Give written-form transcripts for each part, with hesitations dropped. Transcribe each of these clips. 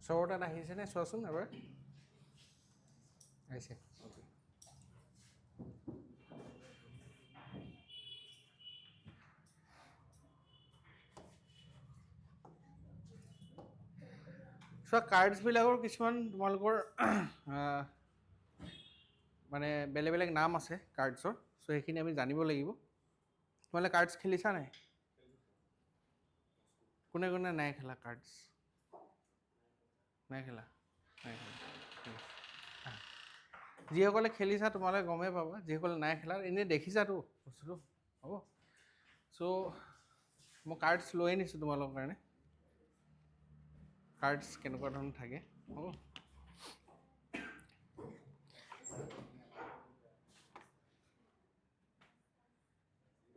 চবৰ তাত আহিছেনে চোৱাচোন এবাৰ আহিছে অ'কে চোৱা কাৰ্ডছবিলাকৰ কিছুমান তোমালোকৰ মানে বেলেগ বেলেগ নাম আছে কাৰ্ডছৰ চ' সেইখিনি আমি জানিব লাগিব তোমালোকে কাৰ্ডছ খেলিছা নাই কোনে কোনে নাই খেলা কাৰ্ডছ নাই খেলা যিসকলে খেলিছা তোমালোকে গমেই পাবা যিসকলে নাই খেলা এনেই দেখিছাতো বস্তুটো হ'ব চ' মই কাৰ্ডছ লৈ আনিছোঁ তোমালোকৰ কাৰণে কাৰ্ডছ কেনেকুৱা ধৰণৰ থাকে হ'ব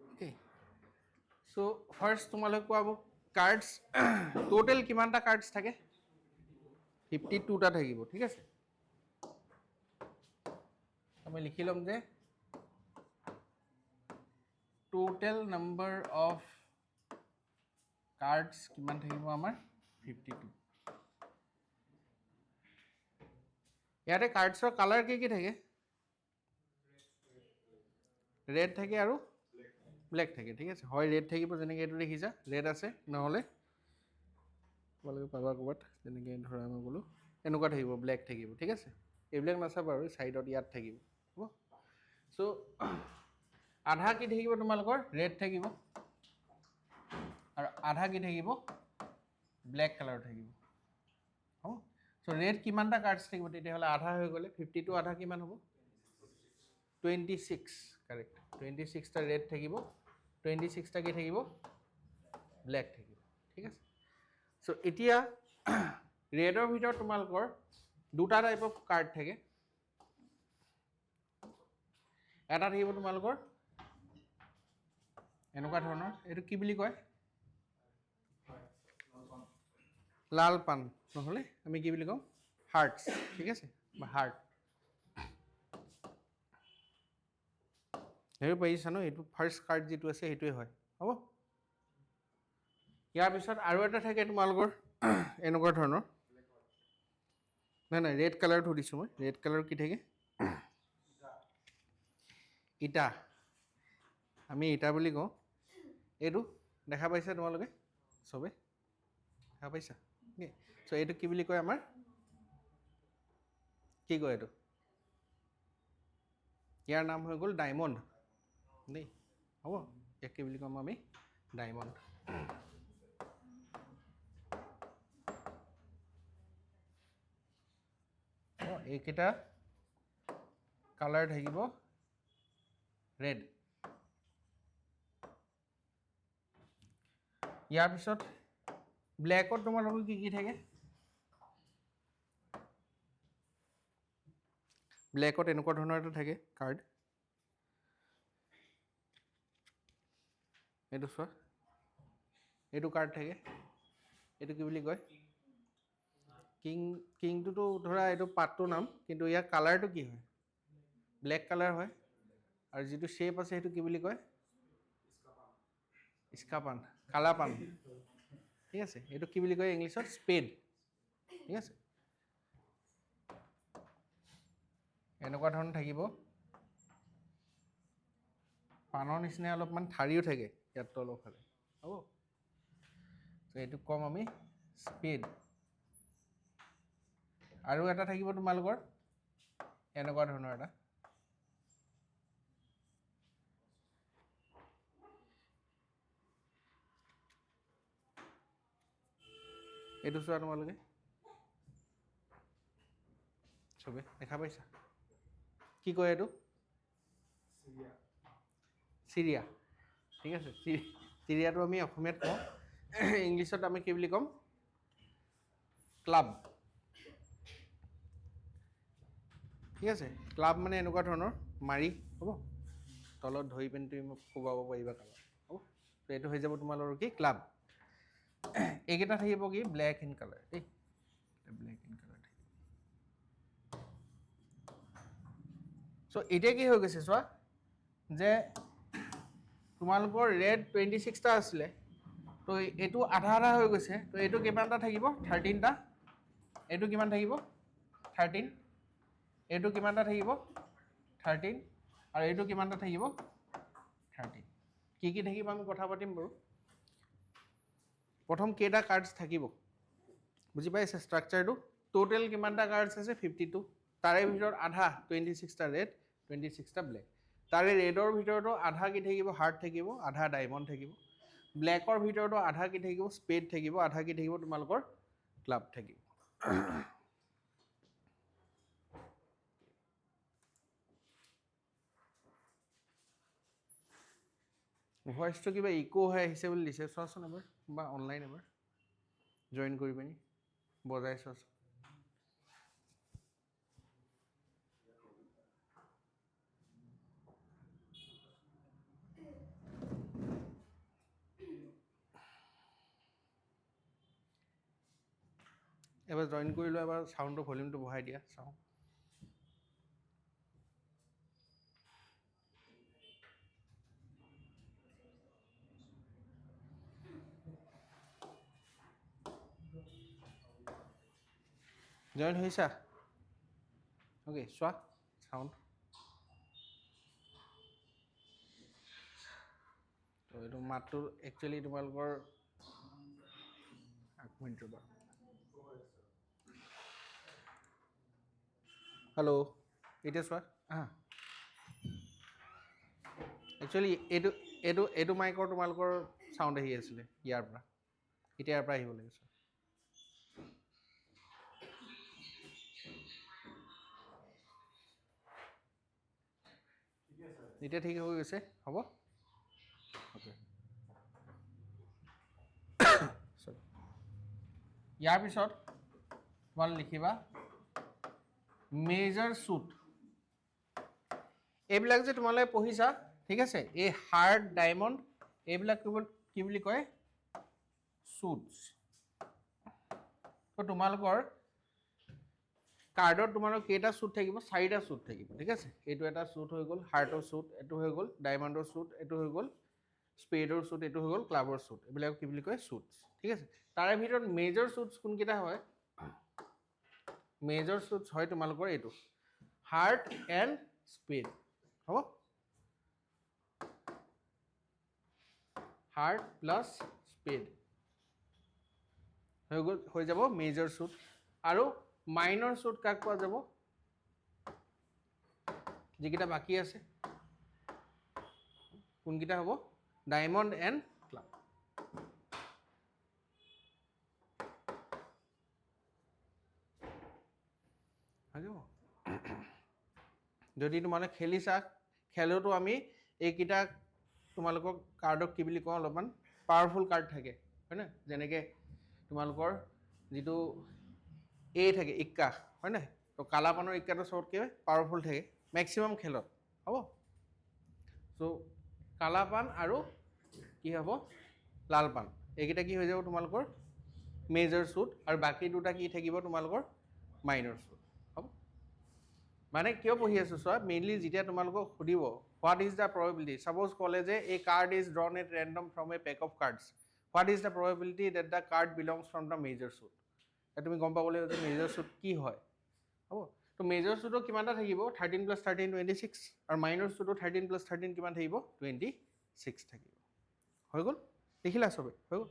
অ'কে চ' ফাৰ্ষ্ট তোমালোকে কোৱা মোক কাৰ্ডছ টোটেল কিমানটা কাৰ্ডছ থাকে 52টা থাকিব ঠিক আছে আমি লিখি ল'ম যে টোটেল নাম্বাৰ অফ কাৰ্ডছ কিমান থাকিব আমাৰ 52 ইয়াতে কাৰ্ডছৰ কালাৰ কি থাকে ৰেড থাকে আৰু ব্লেক থাকে ঠিক আছে হয় ৰেড থাকিব যেনেকৈ এইটো দেখিছা ৰেড আছে নহ'লে তোমালোকে পাবা ক'ৰবাত যেনেকৈ ধৰা মই ক'লোঁ এনেকুৱা থাকিব ব্লেক থাকিব ঠিক আছে এইবিলাক নাচাবা আৰু ছাইডত ইয়াত থাকিব হ'ব চ' আধা কি থাকিব তোমালোকৰ ৰেড থাকিব আৰু আধা কি থাকিব ব্লেক কালাৰ থাকিব হ'ব চ' ৰেড কিমানটা কাৰ্ডছ থাকিব তেতিয়াহ'লে আধা হৈ গ'লে 52 আধা কিমান হ'ব 26 কাৰেক্ট 26টা ৰেড থাকিব 26টা কি থাকিব ব্লেক থাকিব ঠিক আছে চ' এতিয়া ৰেডৰ ভিতৰত তোমালোকৰ দুটা টাইপ অফ কাৰ্ড থাকে এটা থাকিব তোমালোকৰ এনেকুৱা ধৰণৰ এইটো কি বুলি কয় লাল পান নহ'লে আমি কি বুলি কওঁ হাৰ্টছ ঠিক আছে বা হাৰ্ট সেইটো পাৰিছা ন এইটো ফাৰ্ষ্ট কাৰ্ড যিটো আছে সেইটোৱে হয় হ'ব ইয়াৰ পিছত আৰু এটা থাকে তোমালোকৰ এনেকুৱা ধৰণৰ নাই ৰেড কালাৰটো দিছোঁ মই ৰেড কালাৰ কি থাকে ইটা আমি ইটা বুলি কওঁ এইটো দেখা পাইছা তোমালোকে চবে দেখা পাইছা চ' এইটো কি বুলি কয় আমাৰ কি কয় এইটো ইয়াৰ নাম হৈ গ'ল ডায়মণ্ড দেই হ'ব ইয়াক কি বুলি ক'ম আমি ডায়মণ্ড এইকেইটা কালাৰ থাকিব ৰেড ইয়াৰ পিছত ব্লেকত তোমালোকৰ কি থাকে ব্লেকত এনেকুৱা ধৰণৰ এটা থাকে কাৰ্ড এইটো চোৱা এইটো কাৰ্ড থাকে এইটো কি বুলি কয় কিংটোতো ধৰা এইটো পাতটোৰ নাম কিন্তু ইয়াৰ কালাৰটো কি হয় ব্লেক কালাৰ হয় আৰু যিটো শ্বেপ আছে সেইটো কি বুলি কয় স্কাপান কালাপান ঠিক আছে এইটো কি বুলি কয় ইংলিছত স্পেড ঠিক আছে এনেকুৱা ধৰণৰ থাকিব পানৰ নিচিনা অলপমান ঠাৰিও থাকে ইয়াত তলৰ ফালে হ'ব ত' এইটো ক'ম আমি স্পেড আৰু এটা থাকিব তোমালোকৰ এনেকুৱা ধৰণৰ এটা এইটো চোৱা তোমালোকে চবে দেখা পাইছা কি কয় এইটো চিৰিয়া ঠিক আছে চিৰিয়াটো আমি অসমীয়াত কওঁ ইংলিছত আমি কি বুলি ক'ম ক্লাব ঠিক আছে ক্লাব মানে এনেকুৱা ধৰণৰ মাৰি হ'ব তলত ধৰি পিনি তুমি মোক কোবাব পাৰিবা কালাৰ হ'ব তো এইটো হৈ যাব তোমালোকৰ কি ক্লাব এইকেইটা থাকিব কি ব্লেক ইন কালাৰ দেই ব্লেক ইন কালাৰ থাকিব চ' এতিয়া কি হৈ গৈছে চোৱা যে তোমালোকৰ ৰেড 26টা আছিলে তো এইটো আধা আধা হৈ গৈছে তো এইটো কিমানটা থাকিব 13টা এইটো কিমান থাকিব 13, এইটো কিমানটা থাকিব 13 আৰু এইটো কিমানটা থাকিব 13 কি থাকিব আমি কথা পাতিম বাৰু প্ৰথম কেইটা কাৰ্ডছ থাকিব বুজি পাইছে ষ্ট্ৰাকচাৰটো টোটেল কিমানটা কাৰ্ডছ আছে 52 তাৰে ভিতৰত আধা 26টা ৰেড 26টা ব্লেক তাৰে ৰেডৰ ভিতৰতো আধা কি থাকিব হাৰ্ট থাকিব আধা ডায়মণ্ড থাকিব ব্লেকৰ ভিতৰতো আধা কি থাকিব স্পেড থাকিব আধা কি থাকিব তোমালোকৰ ক্লাব থাকিব ভইচটো কিবা ইকো হৈ আহিছে বুলি দিছে চোৱাচোন এবাৰ বা অনলাইন এবাৰ জইন কৰি পিনি বজাই চোৱাচোন এবাৰ জইন কৰি লোৱা এবাৰ চাউণ্ডটো ভলিউমটো বঢ়াই দিয়া চাওঁ জইন হৈছা অ'কে চোৱা চাউণ্ড তো এইটো মাতটো একচুৱেলি তোমালোকৰ এক মিনিট ৰ'বা হেল্ল' এতিয়া চোৱা একচুৱেলি এইটো মাইকৰ তোমালোকৰ চাউণ্ড আহি আছিলে ইয়াৰ পৰা এতিয়া ইয়াৰ পৰা আহিব লাগে চোৱা এতিয়া ঠিক হৈ গৈছে হ'ব অ'কে ইয়াৰ পিছত তোমালোকে লিখিবা মেজৰ শ্বুট এইবিলাক যে তোমালোকে পঢ়িছা ঠিক আছে এই হাৰ্ট ডায়মণ্ড এইবিলাক কি বুলি কয় শ্বুটছ তো তোমালোকৰ কাৰ্ডত তোমালোকৰ কেইটা শ্বুট থাকিব 4টা শ্বুট থাকিব ঠিক আছে এইটো এটা শ্বুট হৈ গ'ল হাৰ্টৰ শ্বুট এইটো হৈ গ'ল ডায়মণ্ডৰ শ্বুট এইটো হৈ গ'ল স্পেডৰ শ্বুট এইটো হৈ গ'ল ক্লাবৰ শ্বুট এইবিলাক কি বুলি কয় শ্বুটছ ঠিক আছে তাৰে ভিতৰত মেজৰ শ্বুটছ কোনকেইটা হয় মেজৰ শ্বুটছ হয় তোমালোকৰ এইটো হাৰ্ট এণ্ড স্পেড হ'ব হাৰ্ট প্লাছ স্পেড হৈ গ'ল হৈ যাব মেজৰ শ্বুট আৰু মাইনৰ শ্বুট কাক পোৱা যাব যিকেইটা বাকী আছে কোনকেইটা হ'ব ডায়মণ্ড এণ্ড ক্লাব হৈ যাব যদি তোমালোকে খেলিছা খেলতো আমি এইকেইটা তোমালোকক কাৰ্ডক কি বুলি কওঁ অলপমান পাৱাৰফুল কাৰ্ড থাকে হয় নাই যেনেকৈ তোমালোকৰ যিটো থাকে ইক্কা হয় নাই তো কালাপানৰ ইক্কাটো চবতকৈ পাৱাৰফুল থাকে মেক্সিমাম খেলত হ'ব চ' কালাপান আৰু কি হ'ব লাল পান এইকেইটা কি হৈ যাব তোমালোকৰ মেজৰ শ্বুট আৰু বাকী দুটা কি থাকিব তোমালোকৰ মাইনৰ শ্বুট হ'ব মানে কিয় পঢ়ি আছোঁ চোৱা মেইনলি যেতিয়া তোমালোকক সুধিব what is the probability suppose ক'লে যে এই card is drawn at random from a pack of cards what is the probability that the card belongs from the major suit তুমি গম পাব লাগিব যে মেজৰ শ্বুট কি হয় হ'ব তো মেজৰ শ্বুটো কিমানটা থাকিব 13 + 13 26 আৰু মাইনৰ শ্বুটো 13 + 13 কিমান থাকিব 26 থাকিব হৈ গ'ল দেখিলা চবে হৈ গ'ল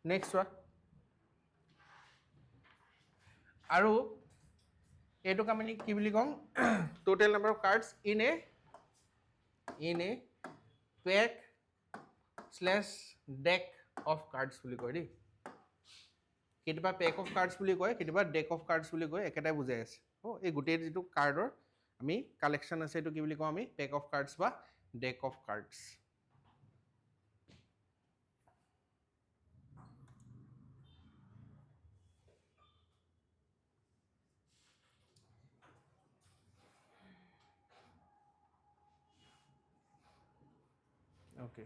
নেক্সট চোৱা আৰু এইটোক আমি কি বুলি কওঁ total number of cards in a pack / deck of cards বুলি কয় দেই কেতিয়াবা পেক অফ কাৰ্ডছ বুলি কয় কেতিয়াবা ডেক অফ কাৰ্ডছ বুলি কয় একেটাই বুজাই আছে এই গোটেই যিটো কাৰ্ডৰ আমি কালেকশ্যন আছে এইটো কি বুলি কওঁ আমি পেক অফ কাৰ্ডছ বা ডেক অফ কাৰ্ডছ অ'কে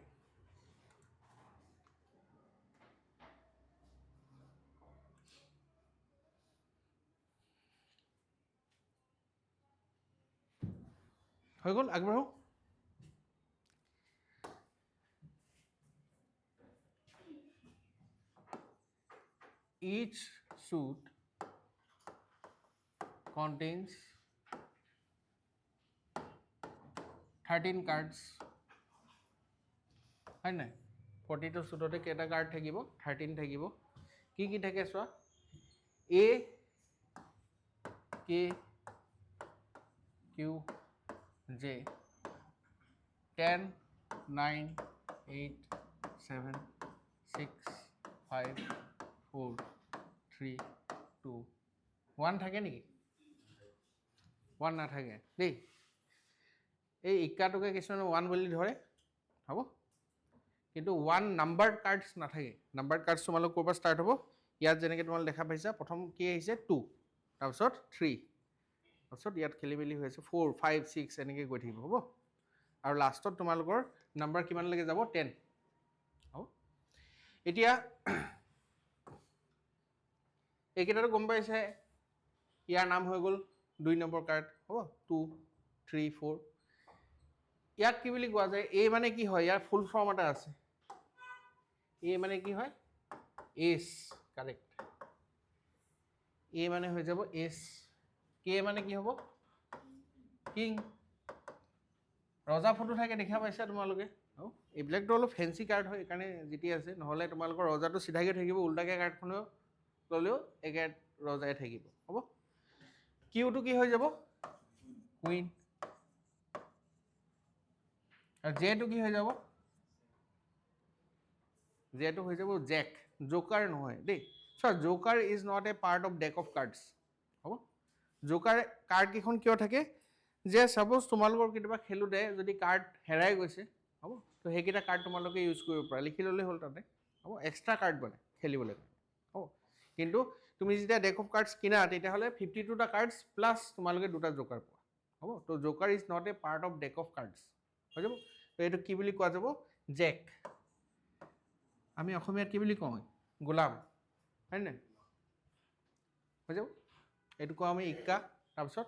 হৈ গ'ল আগবাঢ়ো each suit contains 13 cards হয় নাই প্ৰতিটো সুটতে কেইটা কাৰ্ড থাকিব 13 থাকিব কি থাকে চোৱা A K Q J 10 9 8 7 6 5 4 3 2 1 থাকে নেকি 1 নাথাকে দেই এই ইক্কাটোকে কিছুমানে 1 বুলি ধৰে হ'ব কিন্তু 1 নাম্বাৰ্ড কাৰ্ডছ নাথাকে নাম্বাৰ্ড কাৰ্ডছ তোমালোক ক'ৰ পৰা ষ্টাৰ্ট হ'ব ইয়াত যেনেকৈ তোমালোক দেখা পাইছা প্ৰথম কি আহিছে 2 তাৰপিছত 3 তাৰপিছত ইয়াত খেলি মেলি হৈ আছে 4 5 6 এনেকৈ গৈ থাকিব হ'ব আৰু লাষ্টত তোমালোকৰ নাম্বাৰ কিমানলৈকে যাব 10 হ'ব এতিয়া এইকেইটাটো গম পাইছে ইয়াৰ নাম হৈ গ'ল 2 নম্বৰ কাৰ্ড হ'ব 2 3 4 ইয়াত কি বুলি কোৱা যায় A মানে কি হয় ইয়াৰ ফুল ফৰ্ম এটা আছে A মানে কি হয় এছ কাৰেক্ট A মানে হৈ যাব এছ K মানে কি হ'ব কিং ৰজা ফটো থাকে দেখা পাইছা তোমালোকে এইবিলাকতো অলপ ফেঞ্চি কাৰ্ড হয় এইকাৰণে জিতি আছে নহ'লে তোমালোকৰ ৰজাটো চিধাকৈ থাকিব উল্টাকৈ কাৰ্ডখনো ল'লেও একে ৰজাই থাকিব হ'ব কিউটো কি হৈ যাব কুইন আৰু জেটো কি হৈ যাব জেটো হৈ যাব জেক জোকাৰ নহয় দেই চ' joker is not a part of deck of cards হ'ব জোকাৰ কাৰ্ড কেইখন কিয় থাকে যে ছাপ'জ তোমালোকৰ কেতিয়াবা খেলোঁতে যদি কাৰ্ড হেৰাই গৈছে হ'ব তো সেইকেইটা কাৰ্ড তোমালোকে ইউজ কৰিব পাৰা লিখি ল'লেই হ'ল তাতে হ'ব এক্সট্ৰা কাৰ্ড বনে খেলিবলৈ হ'ব কিন্তু তুমি যেতিয়া ডেক অফ কাৰ্ডছ কিনা তেতিয়াহ'লে 52টা কাৰ্ডছ প্লাছ তোমালোকে 2টা জোকাৰ পোৱা হ'ব তো joker is not a part of deck of cards হৈ যাব তো এইটো কি বুলি কোৱা যাব জেক আমি অসমীয়াত কি বুলি কওঁ গোলাম হয় নাই হৈ যাব এইটো কওঁ আমি ইক্কা তাৰপিছত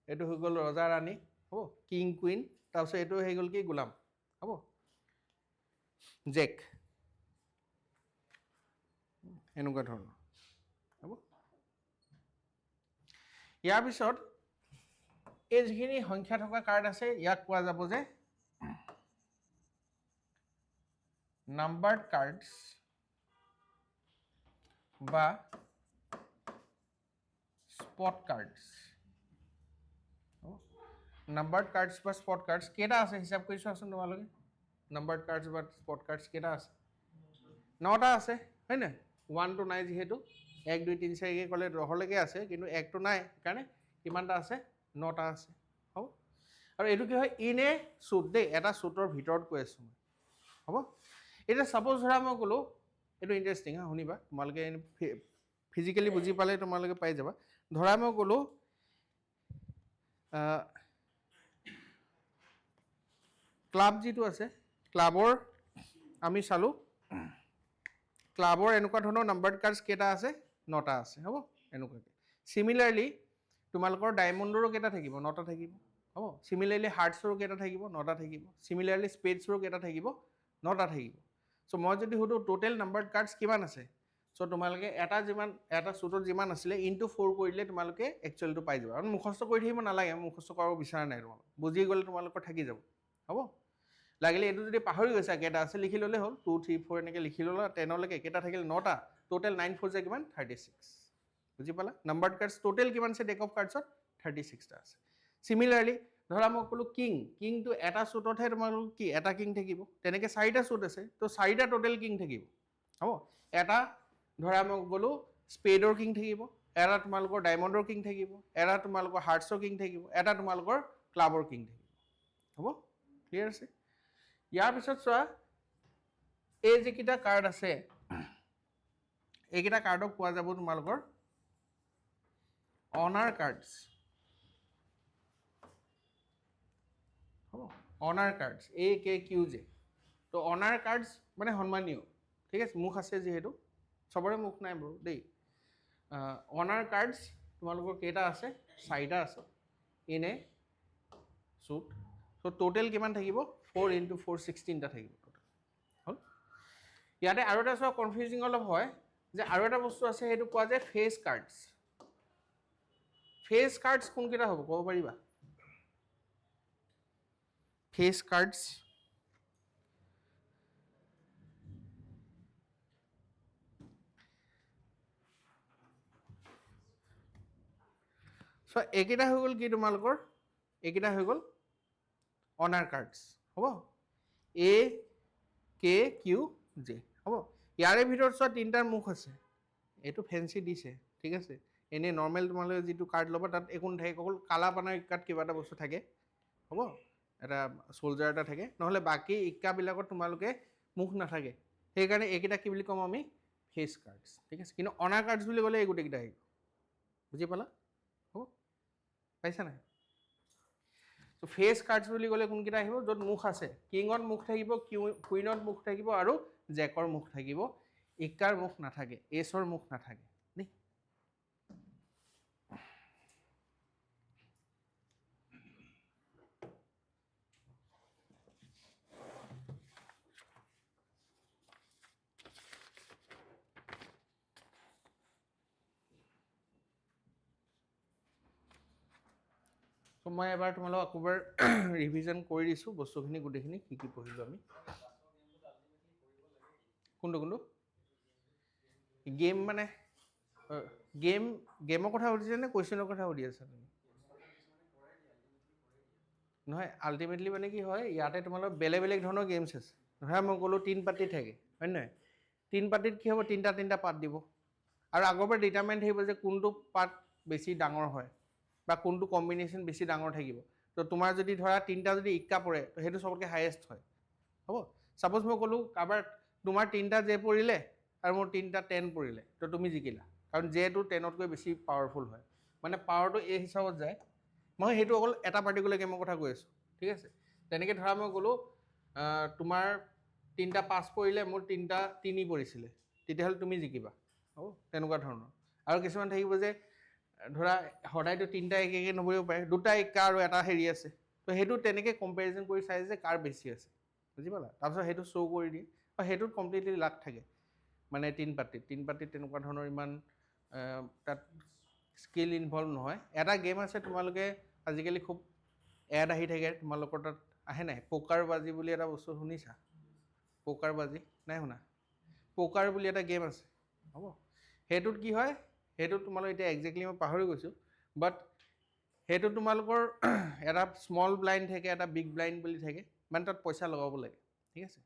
এইটো হৈ গ'ল ৰজা ৰাণী হ'ব কিং কুইন তাৰপিছত এইটো হৈ গ'ল কি গোলাম হ'ব জেক এনেকুৱা ধৰণৰ হ'ব ইয়াৰ পিছত এই যিখিনি সংখ্যা থকা কাৰ্ড আছে ইয়াক কোৱা যাব যে নাম্বাৰ্ড কাৰ্ডছ বা স্পট কাৰ্ডছ নাম্বাৰ্ড কাৰ্ডছ বা স্পট কাৰ্ডছ কেইটা আছে হিচাপ কৰি চোৱাচোন তোমালোকে নাম্বাৰ্ড কাৰ্ডছ বা স্পট কাৰ্ডছ কেইটা আছে 9টা আছে হয় নাই 1 to 9 যিহেতু 1 2 3 4 ক'লে ৰহলৈকে আছে কিন্তু 1 to নাই সেইকাৰণে কিমানটা আছে 9টা আছে হ'ব আৰু এইটো কি হয় ইন এ শ্বুট দেই এটা শ্বুটৰ ভিতৰত কৈ আছোঁ মই হ'ব এতিয়া ছাপ'জ ধৰা মই ক'লোঁ এইটো ইণ্টাৰেষ্টিং হা শুনিবা তোমালোকে ফিজিকেলি বুজি পালে তোমালোকে পাই যাবা ধৰা মই ক'লোঁ ক্লাব যিটো আছে ক্লাবৰ আমি চালোঁ ক্লাবৰ এনেকুৱা ধৰণৰ নাম্বাৰ্ড কাৰ্ডছ কেইটা আছে 9টা আছে হ'ব এনেকুৱাকৈ চিমিলাৰলি তোমালোকৰ ডায়মণ্ডৰো কেইটা থাকিব 9টা থাকিব হ'ব চিমিলাৰলি হাৰ্টছৰো কেইটা থাকিব 9টা থাকিব চিমিলাৰলি স্পেডছৰো কেইটা থাকিব 9টা থাকিব চ' মই যদি সুধোঁ টোটেল নাম্বাৰ্ড কাৰ্ডছ কিমান আছে চ' তোমালোকে এটা শ্বুটত যিমান আছিলে ইনটু 4 কৰিলে তোমালোকে একচুৱেলটো পাই যাবা আৰু মুখস্থ কৰি থাকিব নালাগে মই মুখস্থ কৰাব বিচৰা নাই তোমালোক বুজি গ'লে তোমালোকৰ থাকি যাব হ'ব লাগিলে এইটো যদি পাহৰি গৈছা কেইটা আছে লিখি ল'লে হ'ল 2 3 4 এনেকৈ লিখি ল'লা 10লৈকে কেইটা থাকিল 9টা টোটেল 9 4 যে কিমান 36 বুজি পালা নাম্বাৰ্ড কাৰ্ডছ টোটেল কিমান আছে ডেক অফ কাৰ্ডছত 36টা আছে চিমিলাৰলি ধৰা মই ক'লোঁ কিংটো এটা শ্বুটতহে তোমালোক কি এটা কিং থাকিব তেনেকৈ 4টা শ্বুট আছে তো 4টা টোটেল কিং থাকিব হ'ব এটা ধৰা মই ক'লোঁ স্পেডৰ কিং থাকিব এটা তোমালোকৰ ডায়মণ্ডৰ কিং থাকিব এটা তোমালোকৰ হাৰ্টছৰ কিং থাকিব এটা তোমালোকৰ ক্লাবৰ কিং থাকিব হ'ব ক্লিয়াৰ আছে ইয়াৰ পিছত চোৱা এই যিকেইটা কাৰ্ড আছে এইকেইটা কাৰ্ডক পোৱা যাব তোমালোকৰ অনাৰ কাৰ্ডছ হ'ব অনাৰ কাৰ্ডছ AKQJ তো অনাৰ কাৰ্ডছ মানে সন্মানীয় ঠিক আছে মুখ আছে যিহেতু চবৰে মুখ নাই বাৰু দেই অনাৰ কাৰ্ডছ তোমালোকৰ কেইটা আছে 4টা আছে in a shoot so' total কিমান থাকিব 4 × 4 16টা থাকিব টোটেল হ'ল ইয়াতে আৰু এটা চোৱা কনফিউজিং অলপ হয় যে আৰু এটা বস্তু আছে সেইটো কোৱা যায় ফেচ কাৰ্ডছ। ফেচ কাৰ্ডছ কোনকেইটা হ'ব ক'ব পাৰিবা? ফেচ কাৰ্ডছ চ' এইকেইটা হৈ গ'ল কি তোমালোকৰ? এইকেইটা হৈ গ'ল অনাৰ কাৰ্ডছ হ'ব। এ কে কিউ জে হ'ব। ইয়াৰে ভিতৰত চোৱা তিনিটাৰ মুখ আছে, এইটো ফেঞ্চি দিছে ঠিক আছে। এনেই নৰ্মেল তোমালোকে যিটো কাৰ্ড ল'বা তাত একো নাথাকে, অকল কালা পানাৰ ইক্কাত কিবা এটা বস্তু থাকে হ'ব, এটা চ'লজাৰ এটা থাকে, নহ'লে বাকী ইক্কাবিলাকত তোমালোকে মুখ নাথাকে। সেইকাৰণে এইকেইটা কি বুলি ক'ম আমি? ফেচ কাৰ্ডছ ঠিক আছে। কিন্তু অনাৰ কাৰ্ডছ বুলি ক'লে এই গোটেইকেইটা আহিব। বুজি পালা? হ'ব, পাইছা নাই? ত' ফেচ কাৰ্ডছ বুলি ক'লে কোনকেইটা আহিব? য'ত মুখ আছে। কিঙত মুখ থাকিব, কুইনত মুখ থাকিব আৰু জেকৰ মুখ থাকিব। ইক্কাৰ মুখ নাথাকে, এছৰ মুখ নাথাকে দেই। ত' মই এবাৰ তোমালোকক আকৌ ৰিভিজন কৰি দিছোঁ বস্তুখিনি গোটেইখিনি কি কি পঢ়িলোঁ আমি। কোনটো গেম মানে গেমৰ কথা সুধিছা নে কুৱেশ্যনৰ কথা সুধি আছা তুমি? নহয়, আল্টিমেটলি মানে কি হয়, ইয়াতে তোমালোকৰ বেলেগ বেলেগ ধৰণৰ গেমছ আছে। ধৰা মই ক'লোঁ 3 পাতি থাকে হয় নহয়? 3 পাতিত কি হ'ব? তিনিটা পাত দিব আৰু আগৰ পৰা ডিটাৰমাইন থাকিব যে কোনটো পাত বেছি ডাঙৰ হয় বা কোনটো কম্বিনেশ্যন বেছি ডাঙৰ থাকিব। তো তোমাৰ যদি ধৰা 3টা যদি ইক্কা পৰে তো সেইটো চবতকৈ হায়েষ্ট হয় হ'ব। ছাপ'জ মই ক'লোঁ কাৰোবাৰ তোমাৰ 3টা জে পৰিলে আৰু মোৰ 3টা 10 পৰিলে, তো তুমি জিকিলা, কাৰণ জেটো 10তকৈ বেছি পাৱাৰফুল হয়, মানে পাৱাৰটো এই হিচাপত যায়। মই সেইটো অকল এটা পাৰ্টিকুলাৰ গেমৰ কথা কৈ আছোঁ ঠিক আছে। তেনেকৈ ধৰা মই ক'লোঁ তোমাৰ 3টা 5 পৰিলে, মোৰ 3টা 3 পৰিছিলে, তেতিয়াহ'লে তুমি জিকিবা হ'ব, তেনেকুৱা ধৰণৰ। আৰু কিছুমান থাকিব যে ধৰা সদায়তো 3টা একে নপৰিব পাৰে, 2টা ইক্কা আৰু এটা হেৰি আছে, তো সেইটো তেনেকৈ কম্পেৰিজন কৰি চাই যে কাৰ বেছি আছে। বুজি পালা? তাৰপিছত সেইটো শ্ব' কৰি দিয়ে আৰু সেইটোত কমপ্লিটলি লাক থাকে। মানে 3 পাতিত তেনেকুৱা ধৰণৰ ইমান তাত স্কিল ইনভলভ নহয়। এটা গেম আছে তোমালোকে আজিকালি খুব এড আহি থাকে তোমালোকৰ তাত, আহে নাই? পকাৰ বাজি বুলি এটা বস্তু শুনিছা? পকাৰ বাজি নাই শুনা? পকাৰ বুলি এটা গেম আছে হ'ব। সেইটোত কি হয়, সেইটোত তোমালোক এতিয়া একজেক্টলি মই পাহৰি গৈছোঁ, বাট সেইটো তোমালোকৰ এটা স্মল ব্লাইণ্ড থাকে, এটা বিগ ব্লাইণ্ড বুলি থাকে, মানে তাত পইচা লগাব লাগে ঠিক আছে।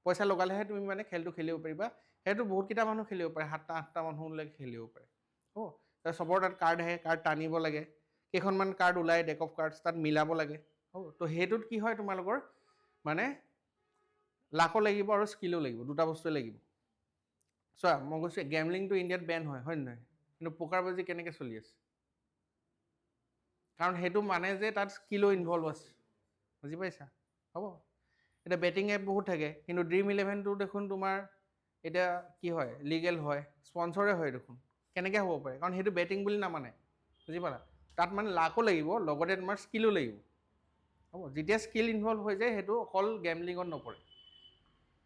পইচা লগালেহে তুমি মানে খেলটো খেলিব পাৰিবা। সেইটো বহুতকেইটা মানুহ খেলিব পাৰে, 7টা 8টা মানুহলৈকে খেলিব পাৰে হ'ব। তাৰ চবৰ তাত কাৰ্ড আহে, কাৰ্ড টানিব লাগে, কেইখনমান কাৰ্ড ওলাই ডেক অফ কাৰ্ডছ, তাত মিলাব লাগে হ'ব। তো সেইটোত কি হয় তোমালোকৰ মানে লাকো লাগিব আৰু স্কিলো লাগিব, দুটা বস্তুৱে লাগিব। চোৱা মই কৈছোঁ গেমলিংটো ইণ্ডিয়াত বেন হয় নে নহয়? কিন্তু পকাৰ বাজি কেনেকৈ চলি আছে? কাৰণ সেইটো মানে যে তাত স্কিলো ইনভলভ আছে। বুজি পাইছা? হ'ব। এতিয়া বেটিং এপ বহুত থাকে, কিন্তু ড্ৰিম ইলেভেনটো দেখোন তোমাৰ এতিয়া কি হয়, লিগেল হয়, স্পনচৰে হয় দেখোন। কেনেকৈ হ'ব পাৰে? কাৰণ সেইটো বেটিং বুলি নামানে। বুজি পালা? তাত মানে লাকো লাগিব, লগতে তোমাৰ স্কিলো লাগিব হ'ব। যেতিয়া স্কিল ইনভলভ হৈ যায় সেইটো অকল গেমলিঙত নপৰে।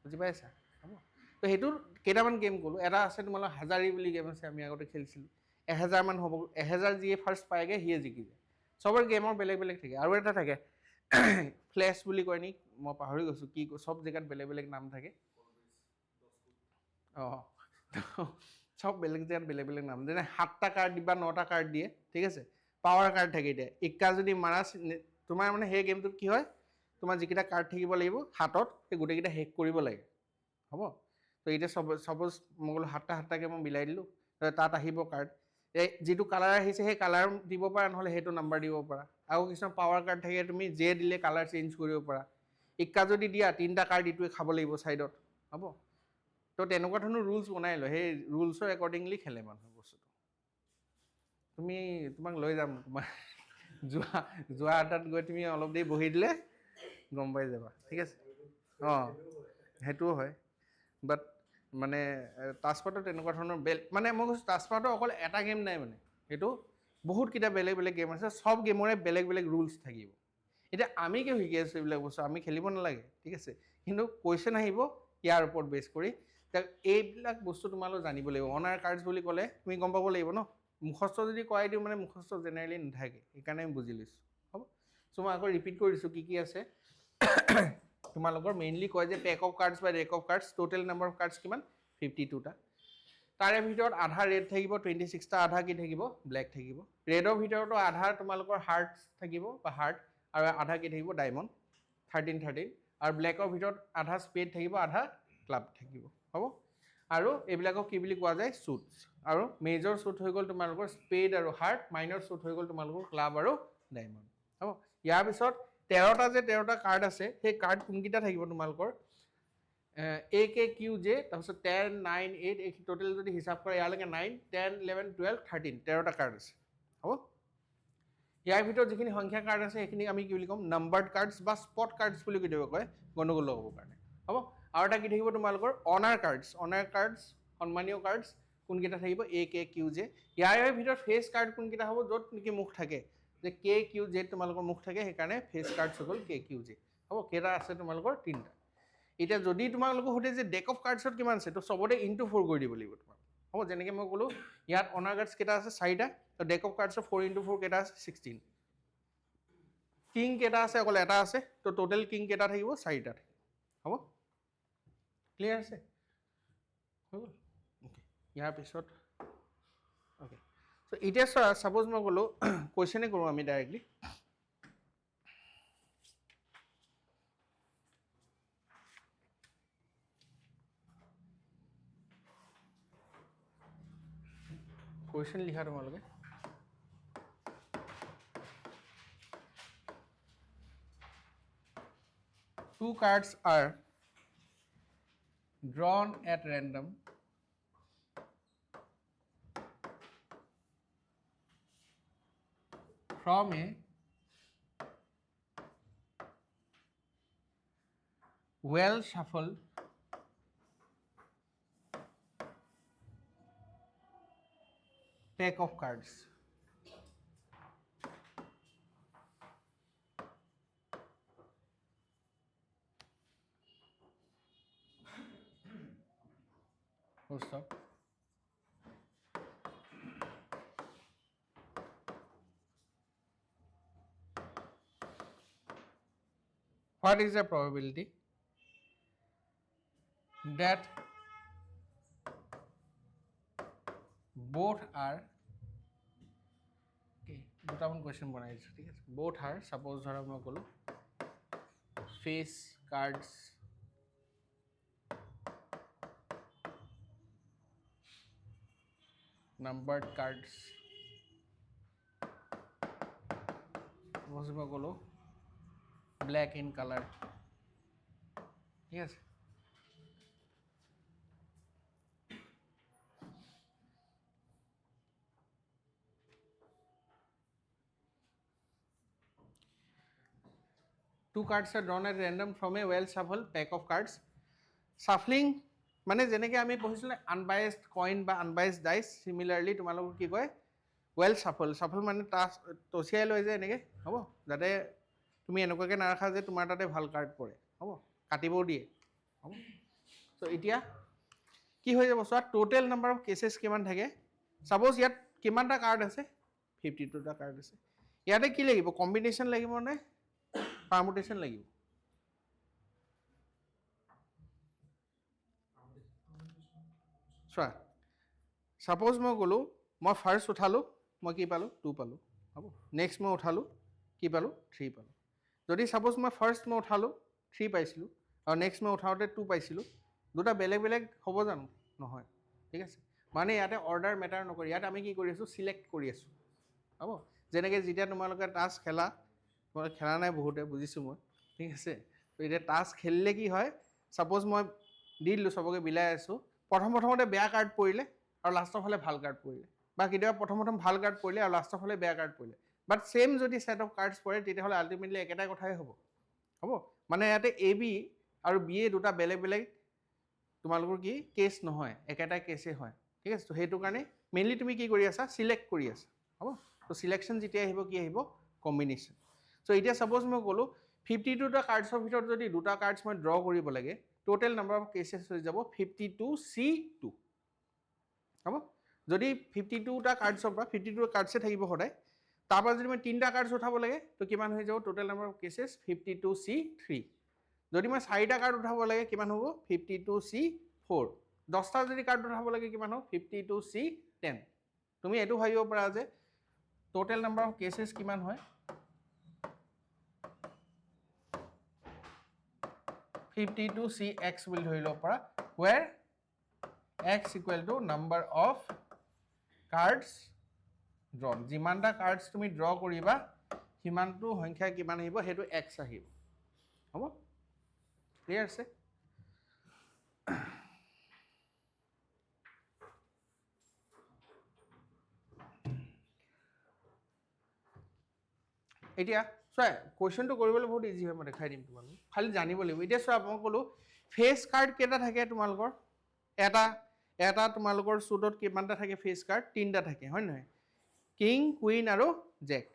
বুজি পাইছা? হ'ব। তো সেইটো কেইটামান গেম ক'লোঁ। এটা আছে তোমালোকৰ হাজাৰী বুলি গেম আছে, আমি আগতে খেলিছিলোঁ। 1000 হ'ব, 1000 যিয়ে ফাৰ্ষ্ট পায়গৈ সিয়ে জিকি যায়। চবৰ গেমৰ বেলেগ বেলেগ থাকে। আৰু এটা থাকে ফ্লেছ বুলি কয় নেকি, মই পাহৰি গৈছোঁ কি, চব জেগাত বেলেগ বেলেগ নাম থাকে। অঁ, চব বেলেগ জেগাত বেলেগ বেলেগ নাম, যেনে 7টা কাৰ্ড দিবা 9টা কাৰ্ড দিয়ে ঠিক আছে। পাৱাৰ কাৰ্ড থাকে, এতিয়া ইক্কা যদি মাৰা তোমাৰ মানে সেই গেমটোত কি হয়, তোমাৰ যিকেইটা কাৰ্ড থাকিব লাগিব হাতত, সেই গোটেইকেইটা শেষ কৰিব লাগে হ'ব। তো এতিয়া ছাপ'জ মই বোলো 7টাকৈ মই মিলাই দিলোঁ, তাত আহিব কাৰ্ড, এই যিটো কালাৰ আহিছে সেই কালাৰ দিব পাৰা, নহ'লে সেইটো নাম্বাৰ দিব পাৰা। আৰু কিছুমান পাৱাৰ কাৰ্ড থাকে, তুমি যে দিলে কালাৰ চেঞ্জ কৰিব পাৰা। ইক্কা যদি দিয়া 3টা কাৰ্ড ইটোৱে খাব লাগিব ছাইডত হ'ব। তো তেনেকুৱা ধৰণৰ ৰুলছ বনাই লয়, সেই ৰুলছৰ একৰ্ডিংলি খেলে মানুহে বস্তুটো। তোমাক লৈ যাম, তোমাৰ যোৱা আড্ডাত গৈ তুমি অলপ দেৰি বহি দিলে গম পাই যাবা ঠিক আছে। অঁ, সেইটোও হয়, বাট মানে টাস্কপাতো তেনেকুৱা ধৰণৰ মানে মই কৈছোঁ টাস্কপাতো অকল এটা গেম নাই, মানে সেইটো বহুতকেইটা বেলেগ বেলেগ গেম আছে, চব গেমৰে বেলেগ বেলেগ ৰুলছ থাকিব। এতিয়া আমি কিয় শিকি আছোঁ এইবিলাক বস্তু? আমি খেলিব নালাগে ঠিক আছে, কিন্তু কুৱেশ্যন আহিব ইয়াৰ ওপৰত বেছ কৰি এইবিলাক বস্তু তোমালোক জানিব লাগিব অনাৰ কাৰ্ডছ বুলি ক'লে তুমি গম পাব লাগিব ন মুখস্থ যদি কৰাই দিওঁ মানে মুখস্থ জেনেৰেলি নাথাকে সেইকাৰণে আমি বুজি লৈছোঁ হ'ব চ' মই আকৌ ৰিপিট কৰিছোঁ কি আছে তোমালোকৰ মেইনলি কয় যে পেক অফ কাৰ্ডছ বা deck of cards total number of cards কিমান 52টা তাৰে ভিতৰত আধা ৰেড থাকিব 26টা আধা কি থাকিব ব্লেক থাকিব ৰেডৰ ভিতৰতো আধা তোমালোকৰ হাৰ্ট থাকিব বা হাৰ্ট আৰু আধা কি থাকিব ডায়মণ্ড 13 আৰু ব্লেকৰ ভিতৰত আধা স্পেড থাকিব আধা ক্লাব থাকিব হ'ব আৰু এইবিলাকক কি বুলি কোৱা যায় শ্বুটছ আৰু মেজৰ শ্বুট হৈ গ'ল তোমালোকৰ স্পেড আৰু হাৰ্ট মাইনৰ শ্বুট হৈ গ'ল তোমালোকৰ ক্লাব আৰু ডায়মণ্ড হ'ব ইয়াৰ পিছত 13টা যে 13টা কাৰ্ড আছে সেই কাৰ্ড কোনকেইটা থাকিব তোমালোকৰ এ কে কিউ জে তাৰপিছত 10 9 8 এই টোটেল যদি হিচাপ কৰে ইয়ালৈকে 9 10 11 12 13 13টা কাৰ্ড আছে হ'ব ইয়াৰ ভিতৰত যিখিনি সংখ্যা কাৰ্ড আছে সেইখিনি আমি কি বুলি ক'ম নাম্বাৰ্ড কাৰ্ডছ বা স্পট কাৰ্ডছ বুলি কেতিয়াবা কয় গণ্ডগোল হ'ব কাৰণে হ'ব আৰু এটা কি থাকিব তোমালোকৰ অনাৰ কাৰ্ডছ সন্মানীয় কাৰ্ডছ কোনকেইটা থাকিব এ কে কিউ জে ইয়াৰ ভিতৰত ফেচ কাৰ্ড কোনকেইটা হ'ব য'ত নেকি মুখ থাকে যে কে কিউ জে তোমালোকৰ মুখ থাকে সেইকাৰণে ফেচ কাৰ্ডছ হৈ গ'ল কে কিউ জে হ'ব কেইটা আছে তোমালোকৰ 3টা এতিয়া যদি তোমালোকক সোধে যে ডেক অফ কাৰ্ডছত কিমান আছে তো চবতে ইনটু 4 কৰি দিব লাগিব তোমাক হ'ব যেনেকৈ মই ক'লোঁ ইয়াত অনাৰ কাৰ্ডছ কেইটা আছে 4টা তো ডেক অফ কাৰ্ডছত 4 × 4 কেইটা আছে 16 কিং কেইটা আছে অকল এটা আছে তো টোটেল কিং কেইটা থাকিব 4টা থাকিব হ'ব ক্লিয়াৰ আছে হৈ গ'ল অ'কে ইয়াৰ পিছত অ'কে চ' এতিয়া ছাপ'জ মই ক'লোঁ কুৱেশ্যনে কৰোঁ আমি ডাইৰেক্টলি কুৱেশ্যন লিখা তোমালোকে two cards are drawn at random from a well shuffled pack of cards. Full stop. What is the probability that both are okay দুটামান question বনাইছো ঠিক আছে both are suppose ধৰা মই ক'লো face cards numbered cards suppose মই ক'লো black in color ঠিক আছে two cards are drawn at random from a well shuffled pack of cards shuffling মানে যেনেকৈ আমি পঢ়িছিলোঁ আনবায়াসড কইন বা আনবায়াসড ডাইচ চিমিলাৰলি তোমালোকক কি কয় ৱেল ছাফল মানে টচিয়াই লৈ যায় এনেকৈ হ'ব যাতে তুমি এনেকুৱাকৈ নাৰাখা যে তোমাৰ তাতে ভাল কাৰ্ড পৰে হ'ব কাটিবও দিয়ে হ'ব চ' এতিয়া কি হৈ যাব চোৱা টোটেল নাম্বাৰ অফ কেছেছ কিমান থাকে ছাপ'জ ইয়াত কিমানটা কাৰ্ড আছে 52টা কাৰ্ড আছে ইয়াতে কি লাগিব কম্বিনেশ্যন লাগিব নে পাৰ্মুটেশ্যন লাগিব চোৱা ছাপ'জ মই গ'লোঁ মই ফাৰ্ষ্ট উঠালোঁ মই কি পালোঁ 2 পালোঁ হ'ব নেক্সট মই উঠালোঁ কি পালোঁ 3 পালোঁ যদি ছাপ'জ মই ফাৰ্ষ্ট মই উঠালোঁ 3 পাইছিলোঁ আৰু নেক্সট মই উঠাওঁতে 2 পাইছিলোঁ দুটা বেলেগ বেলেগ হ'ব জানো নহয় ঠিক আছে মানে ইয়াতে অৰ্ডাৰ মেটাৰ নকৰে ইয়াত আমি কি কৰি আছোঁ চিলেক্ট কৰি আছোঁ হ'ব যেনেকৈ যেতিয়া তোমালোকে টাছ খেলা মই খেলা নাই বহুতে বুজিছোঁ মই ঠিক আছে তো এতিয়া টাছ খেলিলে কি হয় ছাপ'জ মই দি দিলোঁ চবকে বিলাই আছোঁ প্ৰথমতে বেয়া কাৰ্ড পৰিলে আৰু লাষ্টৰ ফালে ভাল কাৰ্ড পৰিলে বা কেতিয়াবা প্ৰথম ভাল কাৰ্ড পৰিলে আৰু লাষ্টৰ ফালে বেয়া কাৰ্ড পৰিলে বাট ছেম যদি ছেট অফ কাৰ্ডছ পৰে তেতিয়াহ'লে আল্টিমেটলি একেটাই কথাই হ'ব মানে ইয়াতে এ বি আৰু বি এ দুটা বেলেগ বেলেগ তোমালোকৰ কি কেছ নহয় একেটা কেছেই হয় ঠিক আছে তো সেইটো কাৰণে মেইনলি তুমি কি কৰি আছা চিলেক্ট কৰি আছা হ'ব তো চিলেকশ্যন যেতিয়া আহিব কি আহিব কম্বিনেশ্যন চ' এতিয়া ছাপ'জ মই ক'লোঁ 52টা কাৰ্ডছৰ ভিতৰত যদি দুটা কাৰ্ডছ মই ড্ৰ কৰিব লাগে টোটেল নাম্বাৰ অফ কেसेছ হৈ যাব 52C2 হ'ব যদি 52টা কাৰ্ডছৰ পৰা 52 কাৰ্ডছে থাকিব সদায় তাৰ পৰা যদি মই 3টা কাৰ্ডছ উঠাব লাগে তো কিমান হৈ যাব টোটেল নাম্বাৰ অফ কেसेছ 52C3 যদি মই 4টা কাৰ্ড উঠাব লাগে কিমান হ'ব 52C4 10টা যদি কাৰ্ড উঠাব লাগে কিমান হ'ব 52C10 তুমি এটো ভাবিব পাৰা যে টোটেল নাম্বাৰ অফ কেसेছ কিমান হয় 52CX বুলি ধৰি লব পাৰা where x equal to number of cards drawn যিমানটা কাৰ্ডছ তুমি ড্ৰ কৰিবা সিমানটো সংখ্যা কিমান আহিব হেতু x আহিব হ'ব ক্লিয়াৰ আছে এতিয়া চোৱা কোৱেশ্চনটো কৰিবলৈ বহুত ইজি হয় মই দেখাই দিম তোমালোক খালি জানিব লাগিব এতিয়া চোৱা মই ক'লো ফেস কাৰ্ড কেইটা থাকে তোমালোকৰ এটা তোমালোকৰ সুটত কিমানটা থাকে ফেস কাৰ্ড 3টা থাকে হয় নহয় কিং কুইন আৰু জেক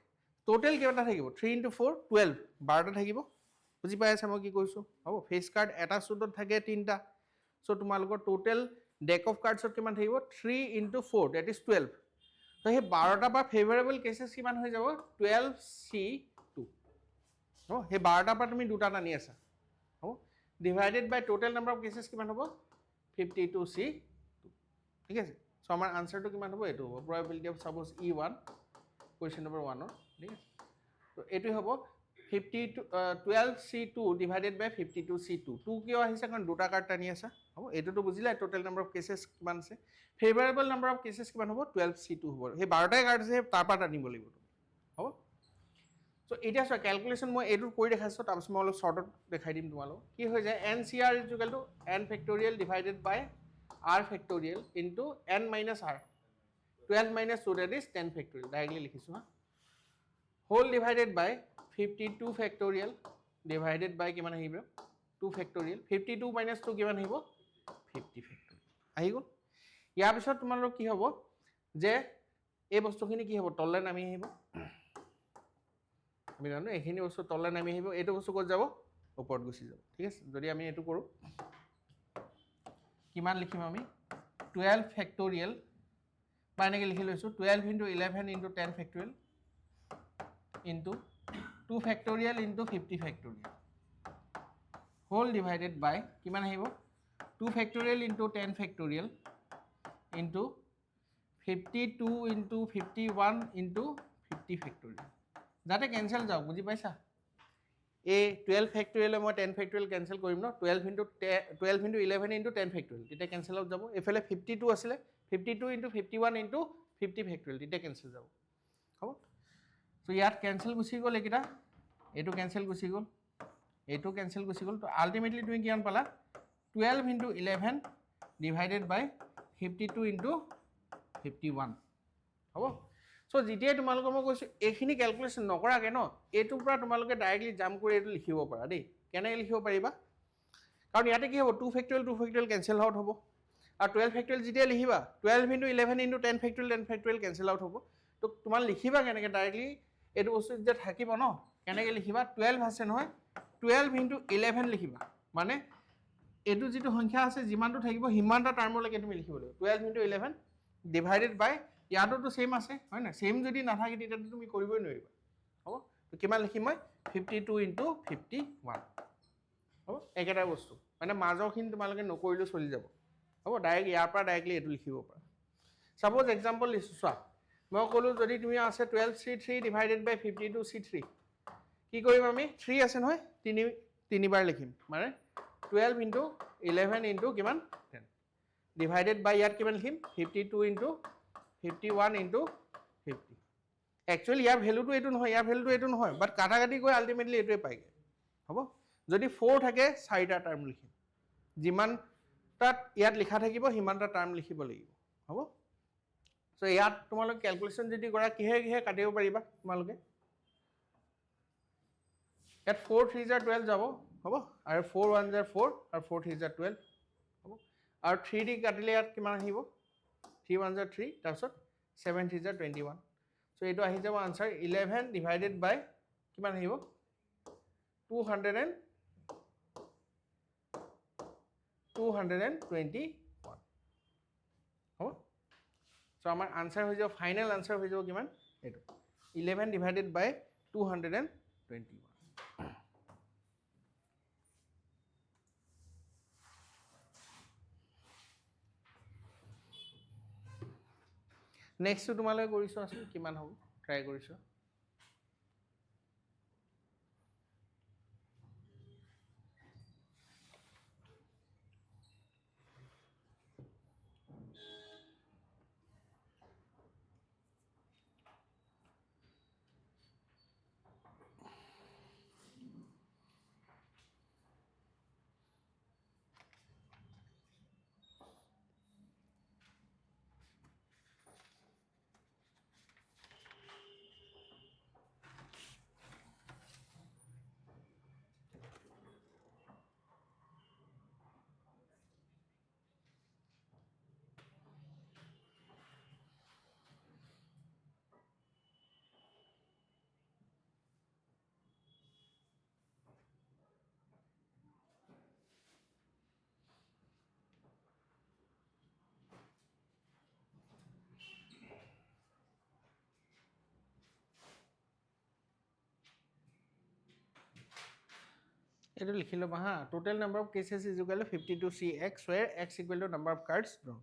টোটেল কেইটা থাকিব 3 * 4 12 12টা থাকিব বুজি পাই আছা মই কি কৈছো হ'ব ফেস কাৰ্ড এটা সুটত থাকে 3টা সো তোমালোকৰ টোটেল ডেক অফ কাৰ্ডছত কিমান থাকিব 3 * 4 that is 12 তো হে 12টা বা ফেভাৰেবল কেसेस কিমান হৈ যাব 12C2 हो হে 12টা পৰা তুমি দুটা টানি আছা हो divided by total number of cases কিমান হ'ব 52C2 ঠিক আছে সো আমাৰ আনসাৰটো কিমান হ'ব এটো হ'ব probability of suppose E1 question number 1 ঠিক আছে তো এটো হ'ব 12C2 divided by 52C2 2 কিয় আহিছে কাৰণ দুটা কাৰ্ড টানি আছা হ'ব এটোটো বুজিলা টোটেল নাম্বাৰ অফ কেसेस কিমান আছে ফেভাৰেবল নাম্বাৰ অফ কেसेस কিমান হ'ব 12C2 হ'ব হে 12টা কাৰ্ড আছে তাৰ পৰা টানিব লাগিব হ'ব সো এটা সো ক্যালকুলেশন মই এটো কৰি দেখাইছো তাৰ পিছত মই অলপ শৰ্টত দেখাই দিম তোমালোক কি হৈ যায় NCR = n factorial divided by r factorial into n minus r 12 minus 2 that is 10 factorial directly লিখিছো হা whole divided by 52 factorial divided by কিমান আহিব 2 factorial 52 minus 2 কিমান আহিব 50 factorial আহি গল ইয়াৰ পিছত তোমালোক কি হ'ব যে এই বস্তুখিনি কি হ'ব তললে নামি আহিব আমি জানো এইখিনি বস্তু তললে নামি আহিব এটো বস্তু ক'ত যাব ওপৰত গুচি যাব ঠিক আছে যদি আমি এটো কৰো কিমান লিখিম আমি 12 factorial মানে কি লিখি লৈছো 12 * 11 * 10 factorial into 2 factorial into 50 factorial whole divided by কিমান আহিব 2 factorial into 10 factorial into 52 into 51 into 50 factorial যাতে ক্যান্সেল যাও বুজি পাইছা এ 12 factorial মই 10 factorial ক্যান্সেল কৰিম ন 12 into 11 into 10 factorial তেতিয়া ক্যান্সেল আউট যাব এফালে 52 আছিল 52 into 51 into 50 factorial তেতিয়া ক্যান্সেল যাব হ'ব সো ইয়াত ক্যান্সেল গুছি গল একিটা এটো ক্যান্সেল গুছি গল এটো ক্যান্সেল গুছি গল তো আলটিমেটলি তুমি কিমান পালা 12 into 11 divided by 52 into 51 হ'ব সো যেতিয়া তোমালোক মই কৈছো এইখিনি ক্যালকুলেশন নকৰাকে ন এটো পৰা তোমালোকে ডাইৰেক্টলি জাম্প কৰি এটো লিখিব পাৰা দেই কেনে লিখিব পাৰিবা কাৰণ ইয়াতে কি হ'ব 2 factorial ক্যান্সেল আউট হ'ব আৰু 12 factorial যেতিয়া লিখিবা 12 into 11 into 10 factorial cancel out হ'ব তো তোমাল লিখিবা কেনেকে ডাইৰেক্টলি এটো বস্তু যে থাকিব ন কেনেকে লিখিবা 12 আছে নহয় 12 into 11 লিখিবা মানে এটো যেটো সংখ্যা আছে যিমানটো থাকিব হিমানটা টাৰ্মলৈকে তুমি লিখিব লাগিব 12 into 11 divided by ইয়াতো তো সেম আছে হয় না সেম যদি নাথাকে তেতিয়া তুমি কৰিবই নোৱাৰিবা হ'ব তো কিমান লিখিম মই 52 into 51 হ'ব একেটা বস্তু মানে মাজৰখিনি তোমালোকে নকৰিলে চলি যাব হ'ব ডাইৰেক্ট ইয়াৰ পৰা ডাইৰেক্টলি এটো লিখিব পাৰা সাপোজ एग्जांपल লিখছো চোৱা মই কলো যদি তুমি আছে 12C3 divided by 52C3 কি কৰিম আমি 3 আছে নহয় তিনিবাৰ লিখিম মানে 12 into 11 into কিমান 10 divided by ইয়াত কিমান লিখিম 52 into 51 into 50 actually ইয়াৰ ভ্যালুটো এটো নহয় ইয়াৰ ভ্যালুটো এটো নহয় বাট কাটাকাটি গৈ আলটিমেটলি এটোই পাইগে হ'ব যদি 4 থাকে 4টা টাৰ্ম লিখিম যিমান তাত ইয়াত লিখা থাকিব হিমানটা টাৰ্ম লিখিব লাগিব হ'ব সো ইয়াত তোমালোক ক্যালকুলেশন যদি কৰা কিহে কাটিব পাৰিবা তোমালোকে ইয়াত 4 3 * 12 যাব হ'ব আৰু 4 1 * 4 আৰু 4 3 * 12 হ'ব আৰু 3 দি কাটিলে ইয়াত কিমান আহিব 3 1 * 3 তাৰপিছত 7 3 * 21 সো এটো আহি যাব আনসাৰ 11 divided by কিমান আহিব 200 and 221 হ'ব সো আমাৰ আনসাৰ হৈ যাব ফাইনেল আনসাৰ হৈ যাব কিমান এইটো 11 ডিভাইডেড বাই 221 নেক্সটটো তোমালৈ কৰিছো আছিল কিমান হ'ব ট্ৰাই কৰিছো এইটো লিখি ল'বা হা total number of cases is equal to 52cx where x equal to number of cards drawn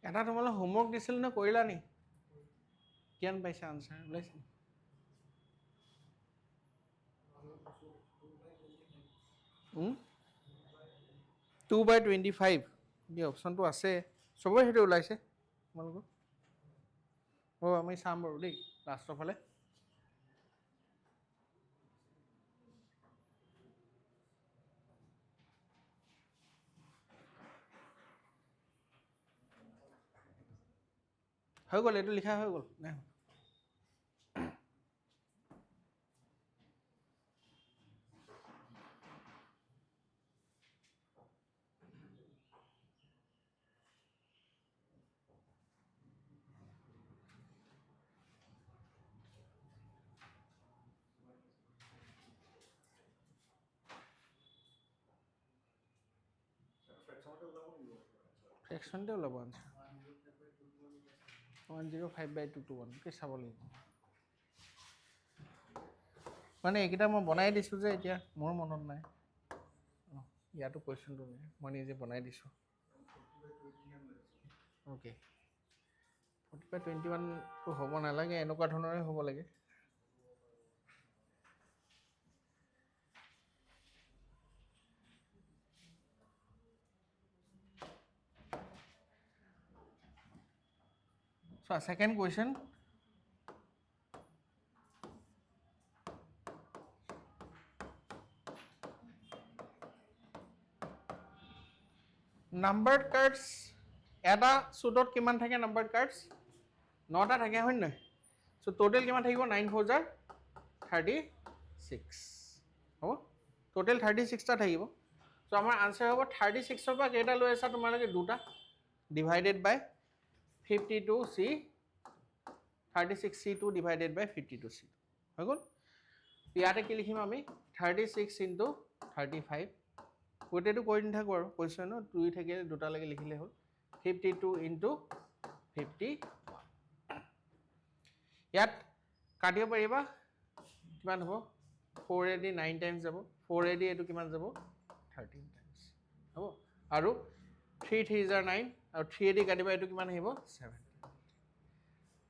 এটা তোমালৈ হোমৱৰ্ক দিছিল নে কৰিলা নি কিমান পাইছা আনসাৰ ওলাইছে 2/25 এই অপশ্যনটো আছে চবৰে সেইটো ওলাইছে তোমালোকৰ আমি চাম বাৰু দেই লাষ্টৰ ফালে হৈ গ'ল এইটো লিখা হৈ গ'ল নাই ফ্ৰেকশ্যনতে ওলাব আনসাৰ 105/221 কে চাব লাগিব মানে এইকেইটা মই বনাই দিছোঁ যে এতিয়া মোৰ মনত নাই ইয়াতো কুৱেশ্যনটো নাই মই নিজে বনাই দিছোঁ অ'কে 40/21টো হ'ব নালাগে এনেকুৱা ধৰণৰে হ'ব লাগে So, second question. Numbered cards এটা সুটত কিমান থাকে numbered cards 9টা থাকে হয় নাই সো টোটাল কিমান থাকিব 9 4 jar 36 হ'ব টোটাল 36টা থাকিব সো আমাৰ আনসাৰ হ'ব 36 ৰ পৰা কেইটা লৈ আছা তোমালোকে দুটা divided by 52c 36c2 divided by 52c হৈ গ'ল ইয়াতে কি লিখিম আমি 36 into 35 গোটেইটো কৰি নাথাকো আৰু কৈছো ন 2 থেকে দুটা লাগে লিখিলে হ'ল 52 into 51 ইয়াত কাটিব পাৰিবা কিমান হ'ব 4 এদি 9 টাইমছ যাব 4 এদি এটো কিমান যাব 13 টাইমছ হ'ব আৰু 3 3 is 9 আৰু 3 এদি কাটিবা এটো কিমান আহিব 7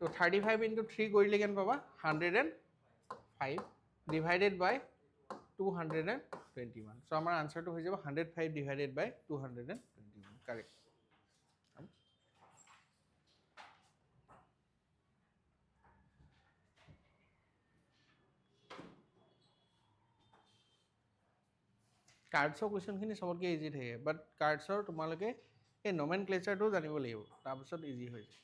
তো 35 into 3 কৰিলে কেন পাবা 105 divided by 221 so আমাৰ আনসাৰটো হৈ যাব 105 divided by 221 correct কাৰ্ডছৰ কুৱেশ্যনখিনি চবতকৈ ইজি থাকে, বাট কাৰ্ডছৰ তোমালোকে এই নমেন ক্লেচাৰটো জানিব লাগিব, তাৰপিছত ইজি হৈ যায়।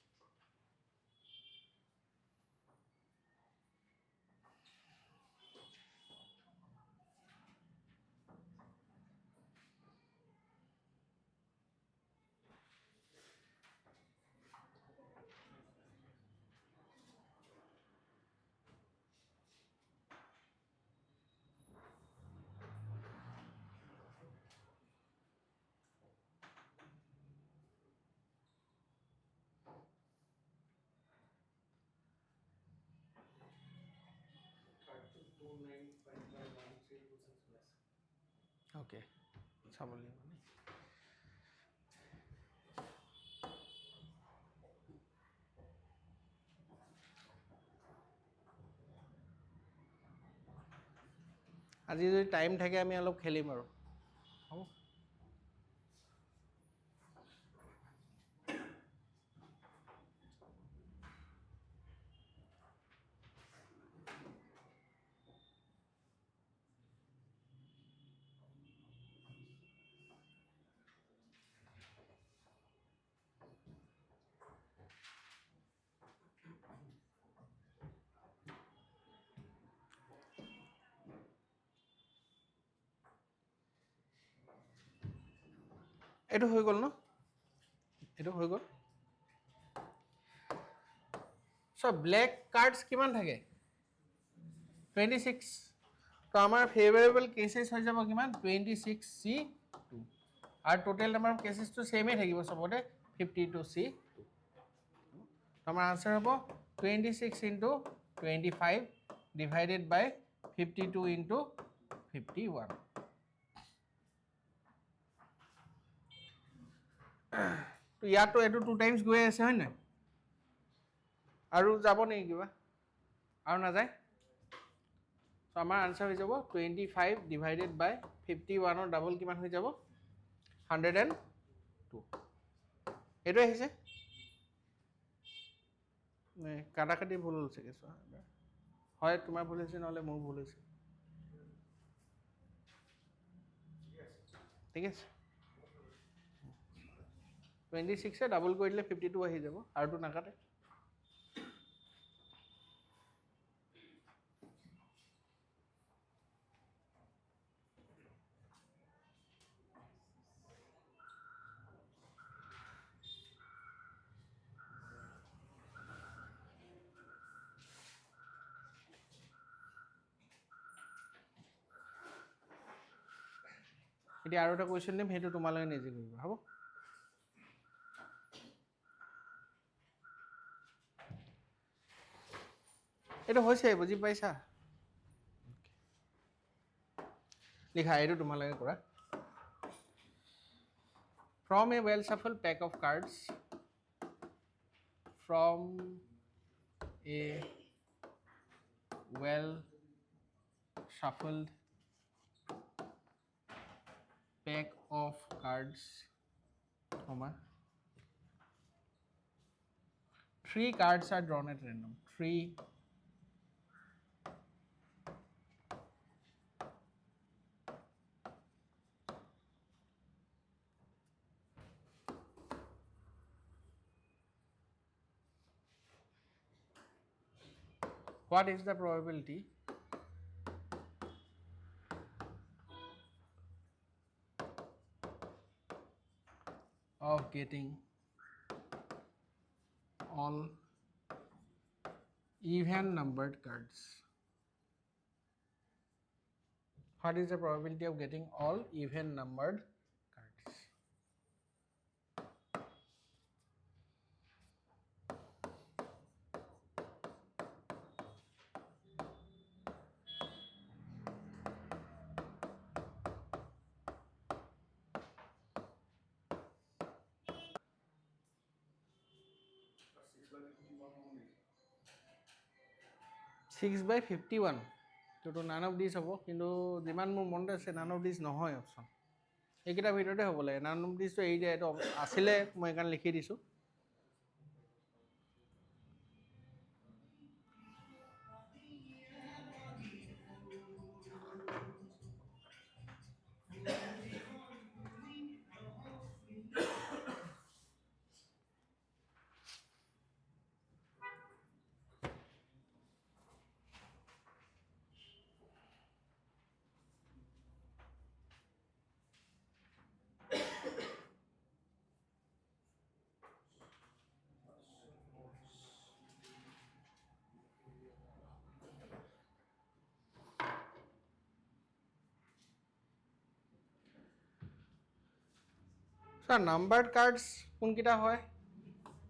অ'কে, চাব লাগিব মানে। আজি যদি টাইম থাকে আমি অলপ খেলিম আৰু, হ'ব? এইটো হৈ গ'ল ন? এইটো হৈ গ'ল। চ' ব্লেক কাৰ্ডছ কিমান থাকে? 26। তো আমাৰ ফেভাৰেবল কেচেছ হৈ যাব কিমান? 26C2। আৰু টোটেল নাম্বাৰ অফ কেচেছটো ছেমেই থাকিব চবতে, 52C2। তো আমাৰ আনচাৰ হ'ব 26 ইনটু 25 ডিভাইডেড বাই 52 ইনটু 51। তো ইয়াতো এইটো 2 টাইমছ গৈ আছে হয় নাই? আৰু যাব নেকি কিবা? আৰু নাযায়? চ' আমাৰ আনচাৰ হৈ যাব 25 ডিভাইডেড বাই 51ৰ ডাবল কিমান হৈ যাব? 102। এইটো আহিছে? কাটা কাটি ভুল হ'ল চাগে, চোৱা হয় তোমাৰ ভুল হৈছে নহ'লে মোৰ ভুল হৈছে। ঠিক আছে, 26 ডাবল কৰি দিলে 52 আহি যাব, আৰুটো নাকাটে। এতিয়া আৰু এটা কুৱেশ্যন দিম, সেইটো তোমালোকে নিজে কৰিবা, হ'ব? এইটো হৈছে, বুজি পাইছা? লিখা, এইটো তোমালোকে কৰা। From a well shuffled pack of cards, from a well shuffled pack of cards, comma, 3 cards are drawn at random. 3 What is the probability of getting all even numbered cards? What is the probability of getting all even numbered cards? Six by 51 তো none of this হ'ব, কিন্তু যিমান মোৰ মনত আছে none of this নহয় option. এইকেইটাৰ ভিতৰতে হ'ব লাগে, নান অফ দিছটো এৰি দিয়া, এইটো আছিলে মই সেইকাৰণে লিখি দিছোঁ। চোৱা নাম্বাৰ্ড কাৰ্ডছ কোনকেইটা হয়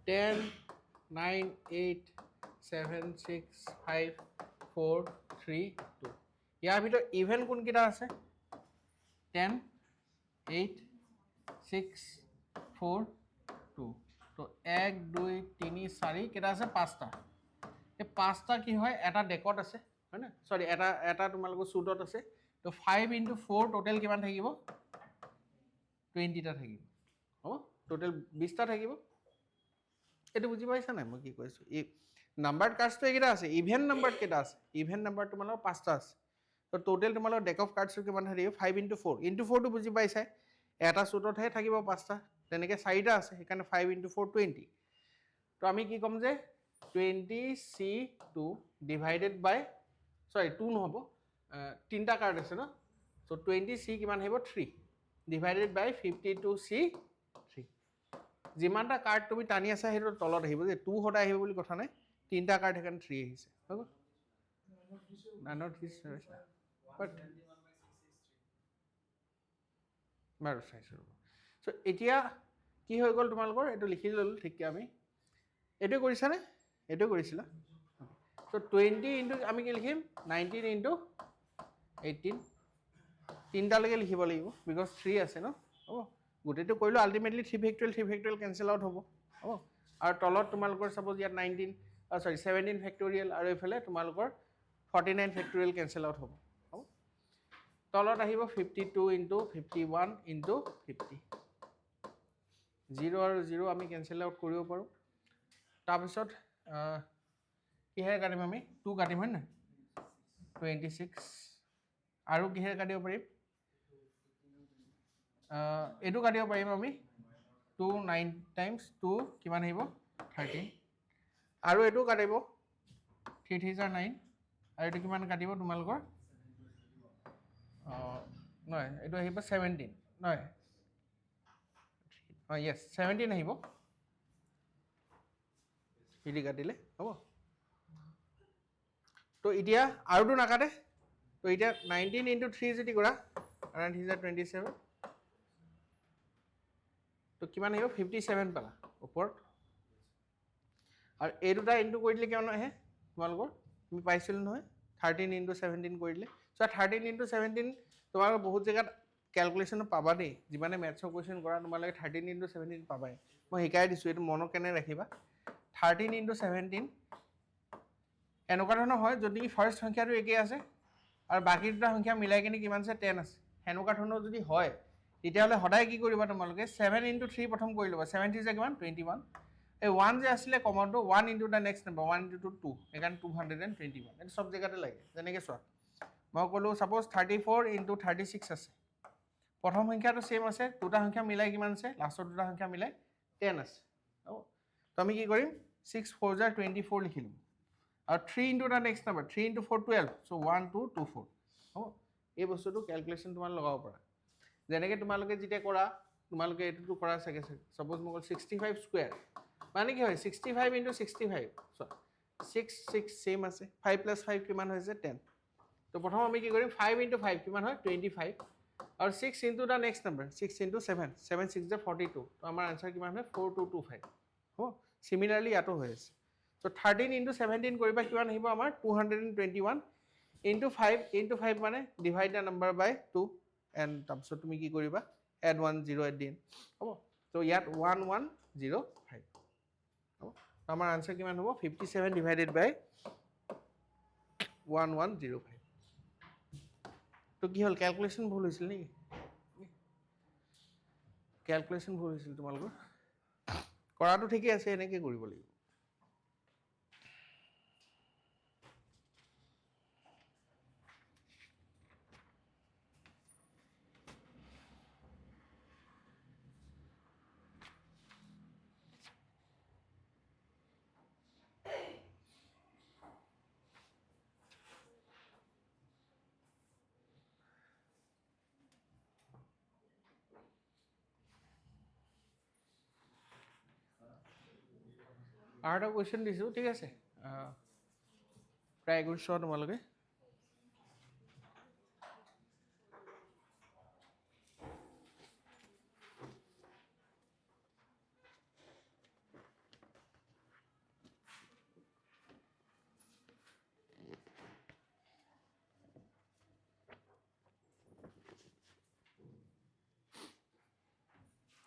10 9 8 7 6 5 4 3 2 ইয়াৰ ভিতৰত ইভেন কোনকেইটা আছে 10 8 6 4 2 তো 1 2 3 4 কেইটা আছে 5টা এই 5টা কি হয় এটা ডেকত আছে হয় না সৰি এটা তোমালোকৰ সুটত আছে তো 5 * 4 টোটাল কিমান থাকিব 20টা থাকিব হ'ব টোটাল 20টা থাকিব এইটো বুজি পাইছা নাই মই কি কৈছো এই নাম্বাৰ কাৰ্ডছটো এইকেইটা আছে ইভেন নাম্বাৰ কেইটা আছে ইভেন নাম্বাৰ তোমালোকৰ 5টা আছে তো টোটাল তোমালোকৰ ডেক অফ কাৰ্ডছৰ কিমান থাকিব 5 * 4 * 4 টো বুজি পাইছাই এটা সুটতহে থাকিব 5টা তেনেকৈ 4টা আছে সেইকাৰণে 5 * 4 20 তো আমি কি ক'ম যে 20C2 ডিভাইডেড বাই সৰি 2 নহ'ব তিনিটা কাৰ্ড আছে ন তো 20C কিমান আহিব 3 ডিভাইডেড বাই 52C3 যিমানটা কাৰ্ড তুমি টানি আছা সেইটো তলত আহিব যে 2 সদায় আহিব বুলি কথা নাই তিনিটা কাৰ্ড সেইকাৰণে 3 আহিছে হৈ গ'ল নানৰ থিছ বাট বাৰু চাইছোঁ ৰ'ব চ' এতিয়া কি হৈ গ'ল তোমালোকৰ এইটো লিখি ল'লোঁ ঠিককৈ আমি এইটো কৰিছানে এইটো কৰিছিলা চ' 20 ইনটু আমি কি লিখিম 19 ইনটু 18 তিনিটালৈকে লিখিব লাগিব বিকজ 3 আছে ন হ'ব গোটেইটো কৰিলোঁ আল্টিমেটলি 3 ফেক্টৰিয়েল কেঞ্চেল আউট হ'ব হ'ব আৰু তলত তোমালোকৰ ছাপ'জ ইয়াত 17 ফেক্টৰিয়েল আৰু এইফালে তোমালোকৰ 49 ফেক্টৰিয়েল কেঞ্চেল আউট হ'ব হ'ব তলত আহিব 52 ইনটু 51 ইনটু 50 0 আৰু 0 আমি কেঞ্চেল আউট কৰিব পাৰোঁ তাৰপিছত কিহেৰে কাটিম আমি 2 কাটিম হয় নাই 26 আৰু কিহেৰে কাটিব পাৰিম এইটো কাটিব পাৰিম আমি 2 9 টাইমছ 2 কিমান আহিব 13 আৰু এইটো কাটিব 3 3 9 আৰু এইটো কিমান কাটিব তোমালোকৰ নহয় এইটো আহিব 17 নহয় য়েছ 17 আহিব পিডি কাটিলে হ'ব তো এতিয়া আৰুটো নাকাটে তো এতিয়া 19 ইনটু 3 যদি কৰা 27 তো কিমান আহিব 57 পালা ওপৰত আৰু এই দুটা ইনটু কৰি দিলে কিমান আহে তোমালোকৰ তুমি পাইছিলো নহয় 13 ইনটু 17 কৰি দিলে চ' 13 ইনটু 17 তোমালোকৰ বহুত জেগাত কেলকুলেশ্যন পাবা দেই যিমানে মেথছৰ কুৱেশ্যন কৰা তোমালোকে 13 ইনটু 17 পাবাই মই শিকাই দিছোঁ এইটো মনত কেনে ৰাখিবা 13 ইনটু 17 এনেকুৱা ধৰণৰ হয় যদি ফাৰ্ষ্ট সংখ্যাটো একেই আছে আৰু বাকী দুটা সংখ্যা মিলাই কিনে কিমান আছে 10 আছে সেনেকুৱা ধৰণৰ যদি হয় তেতিয়াহ'লে সদায় কি কৰিবা তোমালোকে 7 ইনটু 3 প্ৰথম কৰি ল'বা 7 যে কিমান 21 এই 1 যে আছিলে কমনটো 1 into the next number 1 into 2 সেইকাৰণে 221 এইটো চব জেগাতে লাগে যেনেকৈ চোৱা মই ক'লোঁ ছাপ'জ 34 ইনটু 36 আছে প্ৰথম সংখ্যাটো ছেইম আছে দুটা সংখ্যা মিলাই কিমান আছে লাষ্টৰ দুটা সংখ্যা মিলাই 10 আছে হ'ব তো আমি কি কৰিম 6 4 * 24 লিখিলোঁ আৰু 3 into the next number 3 into 4 12 চ' 1 2 2 4 হ'ব এই বস্তুটো কেলকুলেশ্যন তোমালোকে লগাব পাৰা যেনেকৈ তোমালোকে যেতিয়া কৰা তোমালোকে এইটোতো কৰা চাগে ছাপ'জ মই ক'লোঁ 65 স্কুৱেৰ মানে কি হয় 65 ইনটু 65 চোৱা 6 6 ছেইম আছে 5 + 5 কিমান হৈছে 10 তো প্ৰথম আমি কি কৰিম 5 ইনটু 5 কিমান হয় 25 আৰু 6 into the next number 6 into 7 7 6 যে 42 তো আমাৰ আনচাৰ কিমান হয় 4225 হ'ব চিমিলাৰলি ইয়াতো হৈ আছে চ' 13 ইনটু 17 কৰিবা কিমান আহিব আমাৰ 221 ইনটু 5 মানে divide the number by 2 and তাৰপিছত তুমি কি কৰিবা এড 1 0 এট দি এণ্ড হ'ব ত' ইয়াত 1105 হ'ব আমাৰ আনচাৰ কিমান হ'ব 57 ডিভাইডেড বাই 1105 তো কি হ'ল কেলকুলেশ্যন ভুল হৈছিল নেকি কেলকুলেশ্যন ভুল হৈছিল তোমালোকৰ কৰাটো ঠিকেই আছে এনেকৈ কৰিব লাগিব আৰু এটা কুৱেশ্যন দিছোঁ ঠিক আছে ট্ৰাই কৰি চোৱা তোমালোকে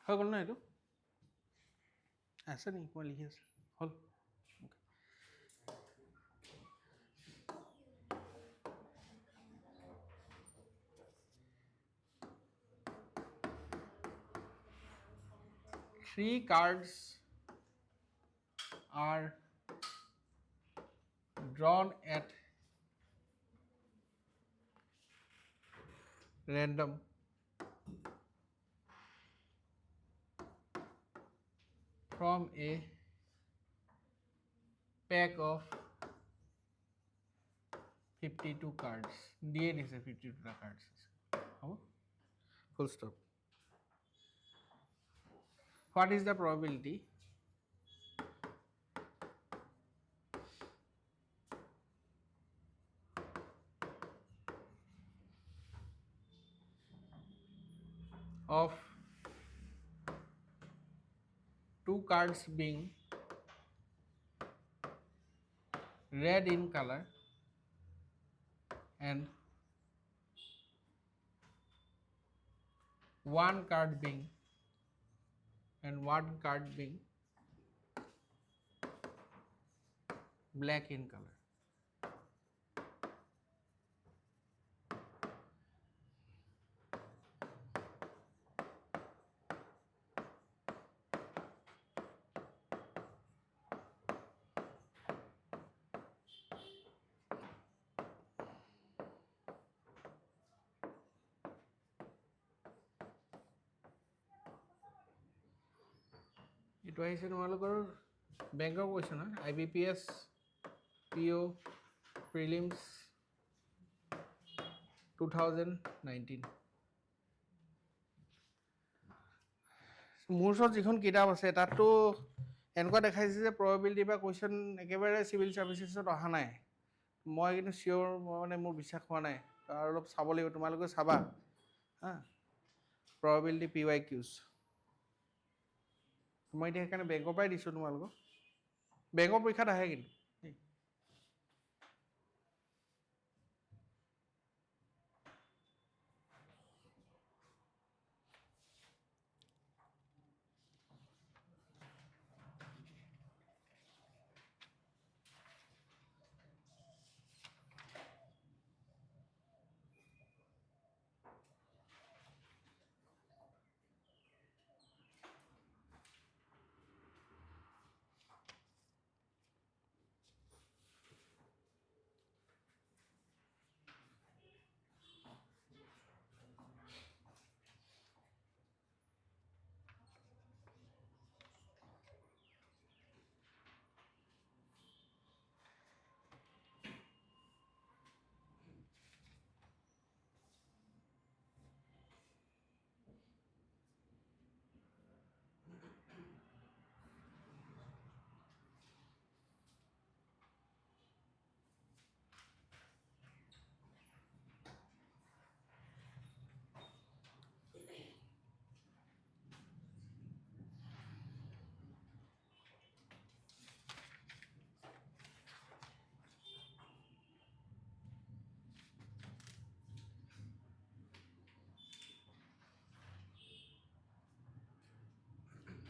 হৈ গ'ল ন এইটো আছে নেকি মই লিখি আছোঁ হ'ল Three cards are drawn at random from a pack of 52 cards. দিয়ে দিছে 52টা cards হ'ব full stop. What is the probability of two cards being red in color and one card being black in color? এইটো আহিছে তোমালোকৰ বেংকৰ question হয় IBPS PO prelims 2019 মোৰ ওচৰত যিখন কিতাপ আছে তাততো এনেকুৱা দেখাইছে যে প্ৰবেবিলিটি বা কুৱেশ্যন একেবাৰে চিভিল ছাৰ্ভিচেছত অহা নাই মই কিন্তু চিয়'ৰ মানে মোৰ বিশ্বাস হোৱা নাই আৰু অলপ চাব লাগিব তোমালোকে চাবা হা প্ৰবেবিলিটি PYQs মই এতিয়া সেইকাৰণে বেংকৰ পৰাই দিছোঁ তোমালোকক বেংকৰ পৰীক্ষাত আহে কিন্তু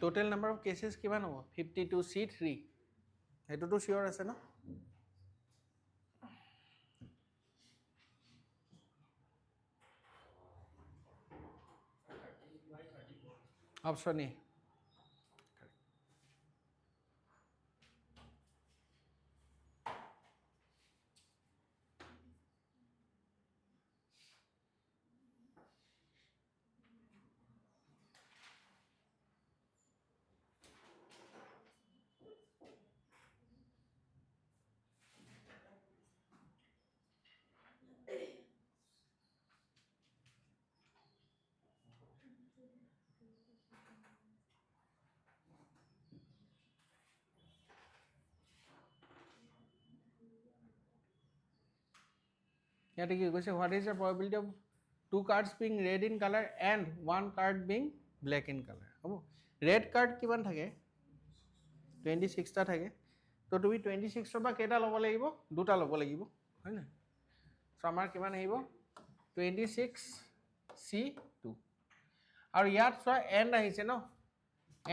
টোটেল নাম্বাৰ অফ কেছেছ কিমান হ'ব 52C3 সেইটোতো চিয়'ৰ আছে ন অপশ্যন এ ইয়াতে কি কৈছে what is the probability of two cards being red in colour and one card being black in colour হ'ব ৰেড কাৰ্ড কিমান থাকে 26টা থাকে তো তুমি 26ৰ পৰা কেইটা ল'ব লাগিব দুটা ল'ব লাগিব হয় নাই চ' আমাৰ কিমান আহিব 26C2 আৰু ইয়াত চোৱা এণ্ড আহিছে ন,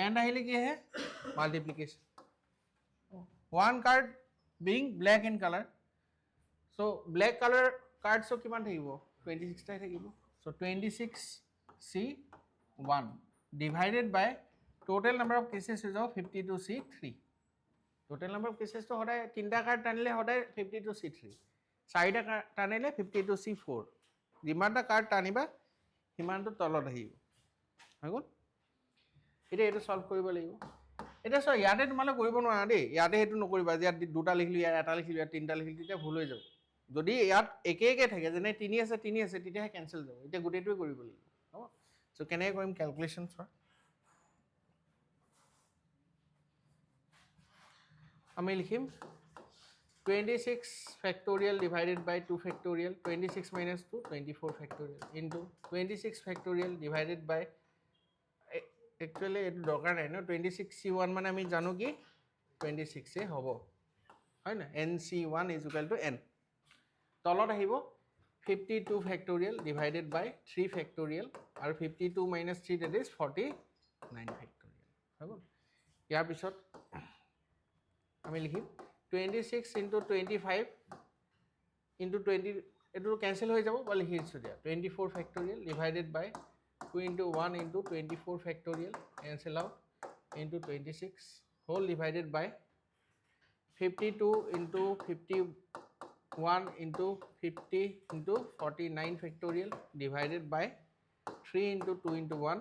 এণ্ড আহিলে কি আহে multiplication. One card being black in colour, so' black colour কাৰ্ডছৰ কিমান থাকিব 26টাই থাকিব। So' 26C1 divided by total number of cases হৈ যাব 52C3। টোটেল নাম্বাৰ অফ কেছেছটো সদায় 3টা কাৰ্ড টানিলে সদায় 52C3, 4টা কাৰ্ড টানিলে 52C4। যিমানটা কাৰ্ড টানিবা সিমানটো তলত আহিব, হৈ গ'ল। এতিয়া এইটো চল্ভ কৰিব লাগিব। এতিয়া চোৱা ইয়াতে তোমালোকে কৰিব নোৱাৰা দেই, ইয়াতে সেইটো নকৰিবা যে ইয়াত 2টা লিখিলোঁ, ইয়াত 1টা লিখিলোঁ, ইয়াত 3টা লিখিলোঁ, তেতিয়া ভুল হৈ যাব। যদি ইয়াত একে একে থাকে, যেনে 3 আছে তেতিয়াহে কেঞ্চেল যাব। এতিয়া গোটেইটোৱে কৰিব লাগিব, হ'ব। চ' কেনেকৈ কৰিম কেলকুলেশ্যন চোৱা। আমি লিখিম 26 factorial divided by 2 factorial, 26 minus 2 24 factorial into 26 factorial divided by, actually এইটো দৰকাৰ নাই ন, 26C1 মানে আমি জানো কি 26 হ'ব, হয় নাই, NC1 is equal two N। তলত আহিব 52 ফেক্টৰিয়েল ডিভাইডেড বাই 3 ফেক্টৰিয়েল, আৰু 52 minus 3 that is 49 ফেক্টৰিয়েল, হৈ গ'ল। ইয়াৰ পিছত আমি লিখিম 26 ইনটু 25 ইনটু 20, এইটো কেঞ্চেল হৈ যাব বা লিখি দিছোঁ দিয়া, 24 factorial divided by 2 into 1 into 24 factorial cancel out into 26 whole divided by 52 into 51 into 50 into 49 factorial divided by 3 into 2 into 1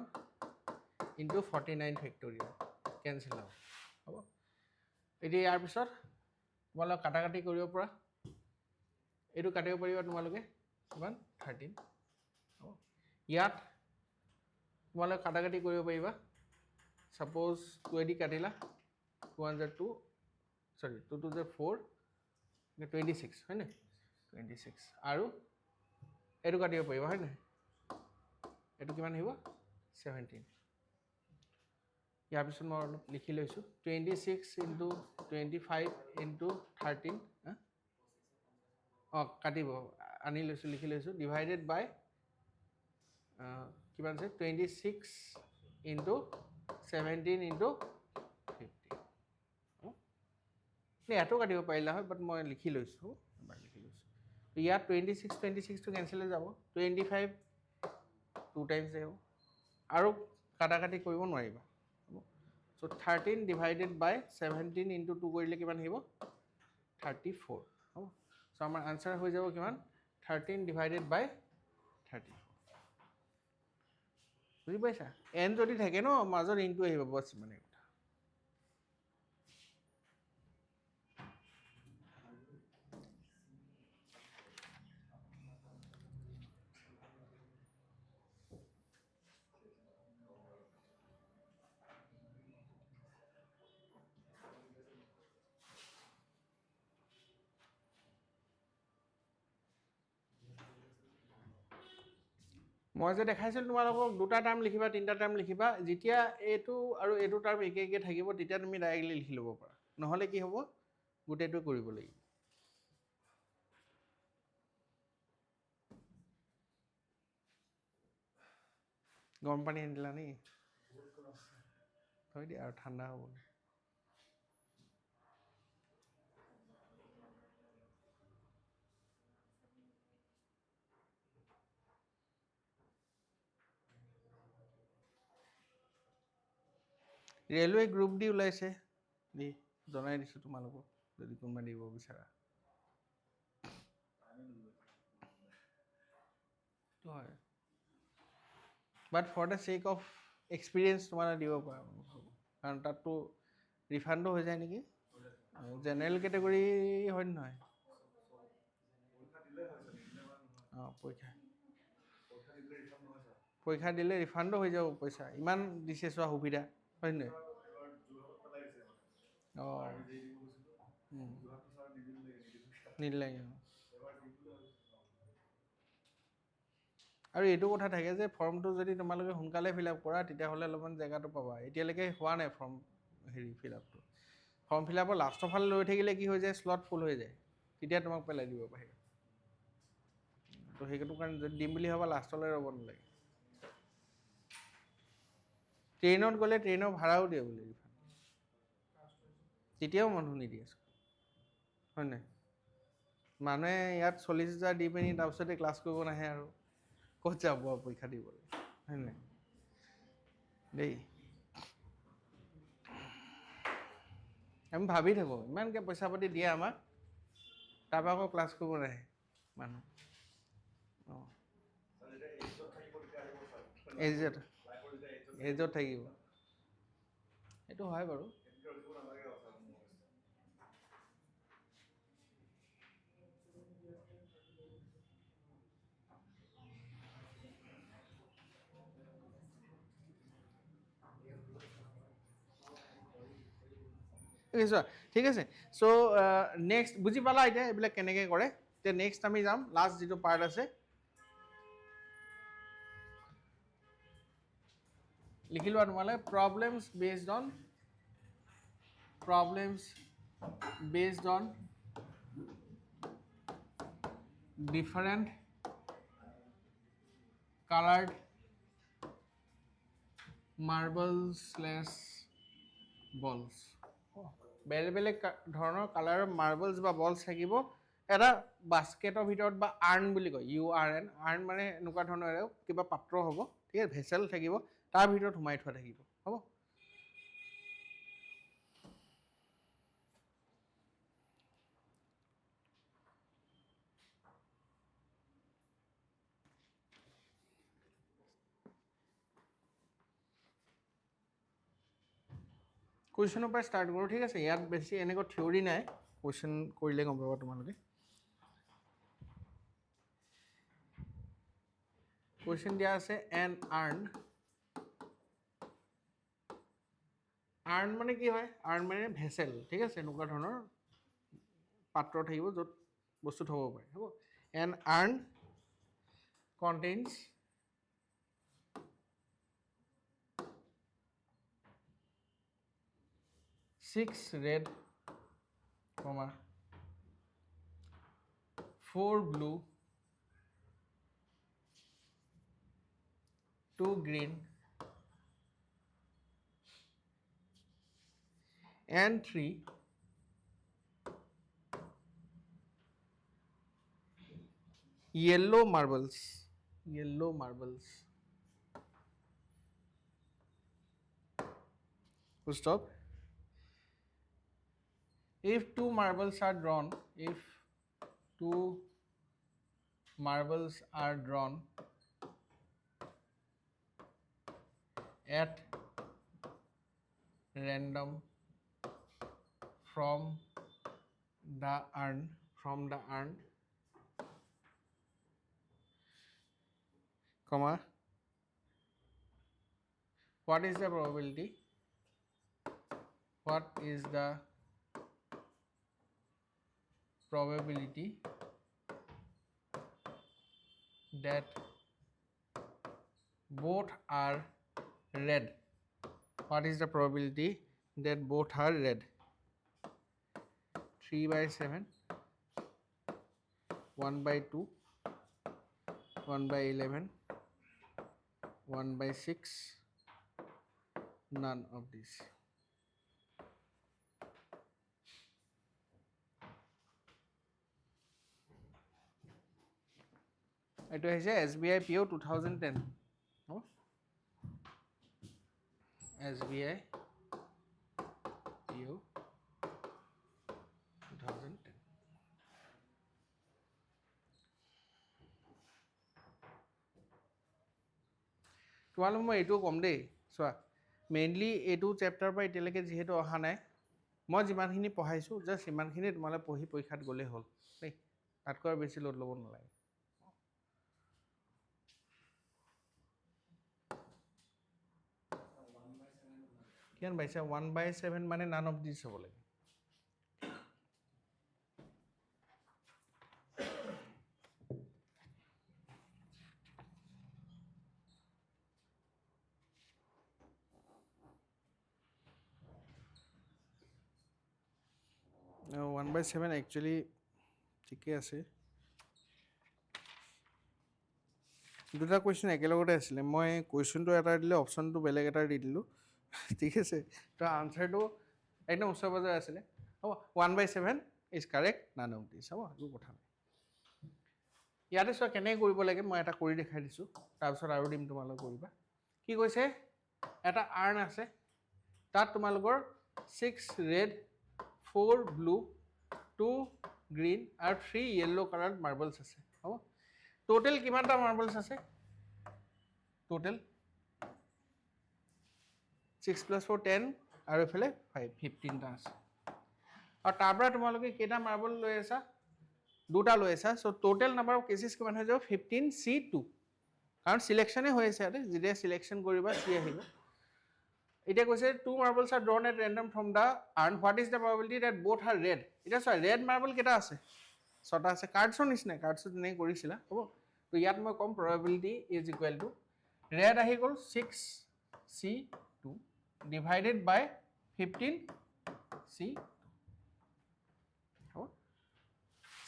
into 49 factorial cancel out, হ'ব। এতিয়া ইয়াৰ পিছত তোমালোকে কাটাকাটি কৰিব পৰা, এইটো কাটিব পাৰিবা তোমালোকে কিমান 13, হ'ব। ইয়াত তোমালোকে কাটাকাটি কৰিব পাৰিবা, ছাপ'জ 2 কাটিলা, 2 1 2, চৰি 2 2 4, 26, হয় নাই, 26, আৰু এইটো কাটিব পাৰিবা, হয় নাই, এইটো কিমান আহিব 17। ইয়াৰ পিছত মই অলপ লিখি লৈছোঁ 26 ইনটু 25 ইনটু 13, কাটিব আনি লৈছোঁ, লিখি লৈছোঁ, ডিভাইডেড বাই কিমান আছে 26 ইনটু 17 ইনটু 50। ইয়াতো কাটিব পাৰিলা হয়, বাট মই লিখি লৈছোঁ, এবাৰ লিখি লৈছোঁ। ইয়াত 26টো কেঞ্চেল হৈ যাব, 25 2 টাইমছ যাব, আৰু কাটাকাটি কৰিব নোৱাৰিবা, হ'ব। চ' 13 ডিভাইডেড বাই 17 ইনটু 2 কৰিলে কিমান আহিব 34, হ'ব। চ' আমাৰ আনচাৰ হৈ যাব কিমান 13 ডিভাইডেড বাই 34, বুজি পাইছা। এন যদি থাকে ন মাজত ইনটু আহিব, বছ মানে কথা। মই যে দেখাইছিলোঁ তোমালোকক 2টা টাৰ্ম লিখিবা, 3টা টাৰ্ম লিখিবা, যেতিয়া এইটো আৰু এইটো টাৰ্ম একে একে থাকিব তেতিয়া তুমি ডাইৰেক্টলি লিখি ল'ব পাৰা, নহ'লে কি হ'ব গোটেইটো কৰিব লাগিব। গৰম পানী আনিলা নি, থৈ দিয়া আৰু ঠাণ্ডা হ'ব। ৰেলৱে গ্ৰুপ ডি ওলাইছে, জনাই দিছোঁ তোমালোকক যদি কোনোবা দিব বিচাৰা। হয়, but for the sake of experience তোমালোকে দিব পাৰা, কাৰণ তাততো ৰিফাণ্ডো হৈ যায় নেকি, জেনেৰেল কেটেগৰী হয় নহয়। পৰীক্ষা দিলে ৰিফাণ্ডো হৈ যাব পইচা, ইমান দিছে চোৱা সুবিধা, হয় নহয়। নিদিলে। আৰু এইটো কথা থাকে যে ফৰ্মটো যদি তোমালোকে সোনকালে ফিল আপ কৰা তেতিয়াহ'লে অলপমান জেগাটো পাবা। এতিয়ালৈকে হোৱা নাই ফৰ্ম ফিল আপটো। ফৰ্ম ফিল আপৰ লাষ্টৰ ফালে লৈ থাকিলে কি হৈ যায়, শ্লট ফুল হৈ যায়, তেতিয়া তোমাক পেলাই দিব বাহিৰত। তো সেইটো কাৰণে যদি দিম বুলি ভাবা লাষ্টলৈ ৰ'ব নালাগে। ট্ৰেইনত গ'লে ট্ৰেইনৰ ভাড়াও দিয়ে বোলে ৰিফাণ্ড, তেতিয়াও মানুহ নিদিয়ে হয় নাই? মানুহে ইয়াত 40,000 দি পিনি তাৰপিছতে ক্লাছ কৰিব নাহে আৰু ক'ত যাব পৰীক্ষা দিবলৈ হয় নাই দেই। আমি ভাবি থাকোঁ ইমানকৈ পইচা পাতি দিয়ে আমাক, তাৰপৰা আকৌ ক্লাছ কৰিব নাহে মানুহ। অঁ এজত থাকিব, সেইটো হয় বাৰু। ঠিক আছে। চ' নেক্সট বুজি পালা এতিয়া এইবিলাক কেনেকৈ কৰে। এতিয়া নেক্সট আমি যাম লাষ্ট যিটো পাৰ্ট আছে, লিখি লোৱা তোমালে problems based on different coloured marbles balls. বেলেগ বেলেগ ধৰণৰ কালাৰৰ মাৰ্বলছ বা বলছ থাকিব এটা বাস্কেটৰ ভিতৰত, বা আৰ্ণ বুলি কয়, URN। আৰ্ণ মানে এনেকুৱা ধৰণৰ কিবা পাত্ৰ হ'ব, ঠিক আছে, ভেচেল থাকিব, তাৰ ভিতৰত সোমাই থোৱা থাকিব, হ'ব। কুৱেশ্যনৰ পৰা ষ্টাৰ্ট কৰোঁ, ঠিক আছে। ইয়াত বেছি এনেকুৱা থিয়ৰী নাই, কুৱেশ্যন কৰিলে গম পাবা তোমালোকে। কুৱেশ্যন দিয়া আছে এন আৰ্ণ মানে কি হয়? আৰ্ণ মানে ভেচেল, ঠিক আছে, এনেকুৱা ধৰণৰ পাত্ৰ থাকিব য'ত বস্তু থ'ব পাৰে, হ'ব। An urn contains six red, 4 blue, 2 green, and 3 yellow marbles. Full stop. If two marbles are drawn at random from the urn, comma, what is the probability that both are red? What is the probability that both are red? 3/7, 1/2, 1/11, 1/6, none of these. এইটো হৈছে SBI PO 2010, হ'ব। SBI PO 2010। তোমালোক মই এইটোও ক'ম দেই, চোৱা, mainly এইটো চেপ্টাৰৰ পৰা এতিয়ালৈকে যিহেতু অহা নাই, মই যিমানখিনি পঢ়াইছোঁ জাষ্ট সিমানখিনি তোমালোকে পঢ়ি পৰীক্ষাত গ'লেই হ'ল দেই, তাতকৈ আৰু বেছি লোড ল'ব নালাগে। কিমান পাইছা? 1/7 মানে নান অফ দিছ হ'ব লাগে। No, 1/7 actually ঠিকে আছে। দুটা কুৱেশ্যন একেলগতে আছিলে, মই কুৱেশ্যনটো এটা দিলে অপশ্যনটো বেলেগ এটা দি দিলোঁ। ঠিক আছে, তো আনচাৰটো একদম ওচৰে পাজৰে আছিলে। হ'ব 1/7 is correct, none of this. হ'ব, একো কথা নাই। ইয়াতে চোৱা কেনেকৈ কৰিব লাগে, মই এটা কৰি দেখাই দিছোঁ, তাৰপিছত আৰু দিম তোমালোক কৰিবা। কি কৈছে, এটা আৰ্ণ আছে, তাত তোমালোকৰ 6 ৰেড 4 ব্লু 2 গ্ৰীণ আৰু 3 য়েল্ল' কালাৰত মাৰ্বলছ আছে। হ'ব, টোটেল কিমানটা মাৰ্বলছ আছে? টোটেল 6 + 4 10 আৰু এইফালে 5 15টা আছে। আৰু তাৰ পৰা তোমালোকে কেইটা মাৰ্বল লৈ আছা? দুটা লৈ আছা। চ' টোটেল নাম্বাৰ অফ কেচেছ কিমান হৈ যাব? 15C2, কাৰণ চিলেকশ্যনে হৈ আছে ইয়াতে, যেতিয়া চিলেকশ্যন কৰিবা চি আহিব। এতিয়া কৈছে 2 marbles are drawn at random from the urn, what is the probability that both are red? এতিয়া চোৱা, ৰেড মাৰ্বল কেইটা আছে? 6টা আছে। কাৰ্ডছৰ নিচিনাই, কাৰ্ডছত যেনেকৈ কৰিছিলা। হ'ব, তো ইয়াত মই ক'ম প্ৰবাবিলিটি ইজ ইকুৱেল টু ৰেড আহি গ'ল 6C2 ডিভাইডেড বাই 15C। হ'ব,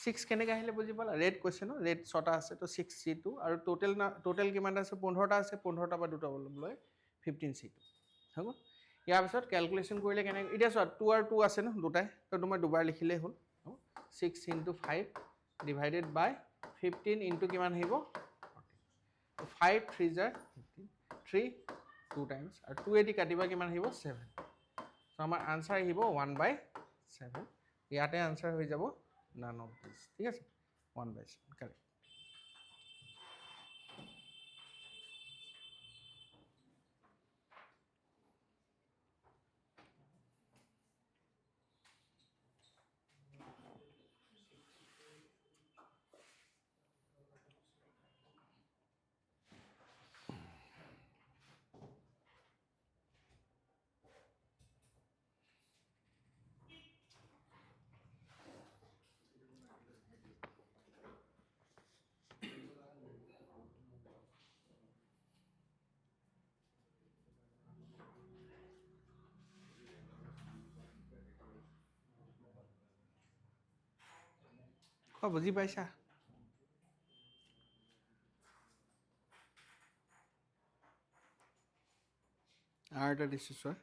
6 কেনেকৈ আহিলে বুজি পালা? ৰেড কৈছে ন, ৰেড 6টা আছে, তো 6C2 আৰু টোটেল কিমানটা আছে? 15টা আছে। 15টা বা দুটা লৈ 15C2। হ'ব, ইয়াৰ পিছত কেলকুলেশ্যন কৰিলে কেনেকৈ? এতিয়া চোৱা 2 আৰু 2 আছে ন দুটাই, তো তোমাৰ দুবাৰ লিখিলেই হ'ল। 6 × 5 ডিভাইডেড বাই 15 ইনটু কিমান আহিব? 5 3 জাৰ 15, 3 2 টাইমছ আৰু 2 এদি কাটিবা কিমান আহিব? 7। চ' আমাৰ আনচাৰ আহিব 1/7। ইয়াতে আনচাৰ হৈ যাব নান অফ দিছ। ঠিক আছে, 1/7 কাৰেক্ট। বুজি পাইছা? আৰু এটা দিছোঁ চোৱা,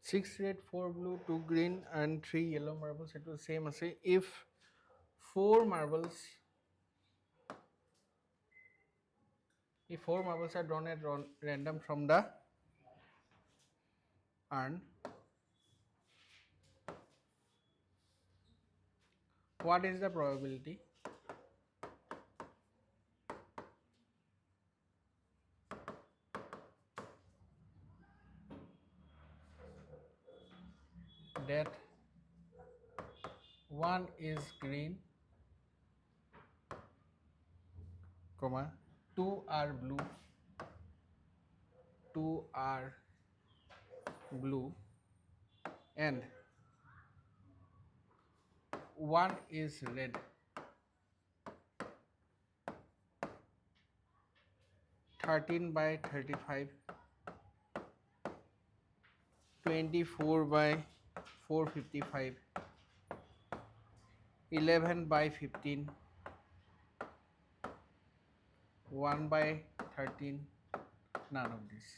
six red 4 blue 2 green and 3 yellow marbles, it will same as if 4 marbles are drawn at random from the urn, what is the probability that one is green, comma 2 are blue, 2 are blue and 1 is red? (13 by 35, 24 by 455, 11 by 15, 1 by 13, none of this.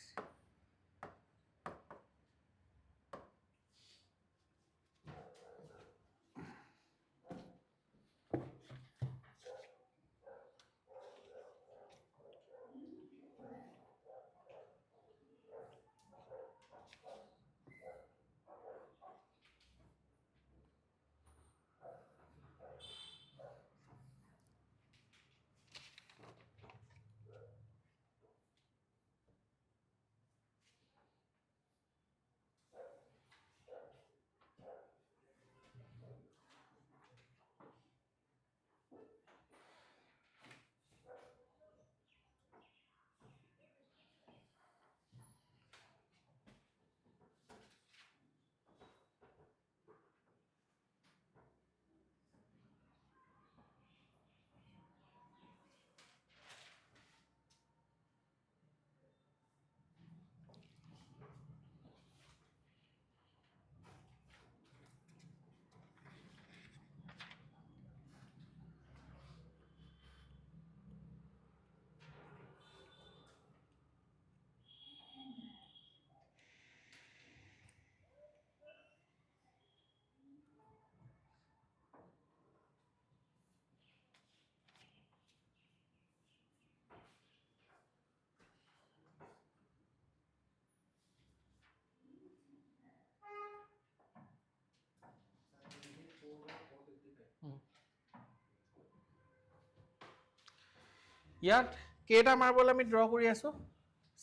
ইয়াত কেইটা marble আমি draw কৰি আছোঁ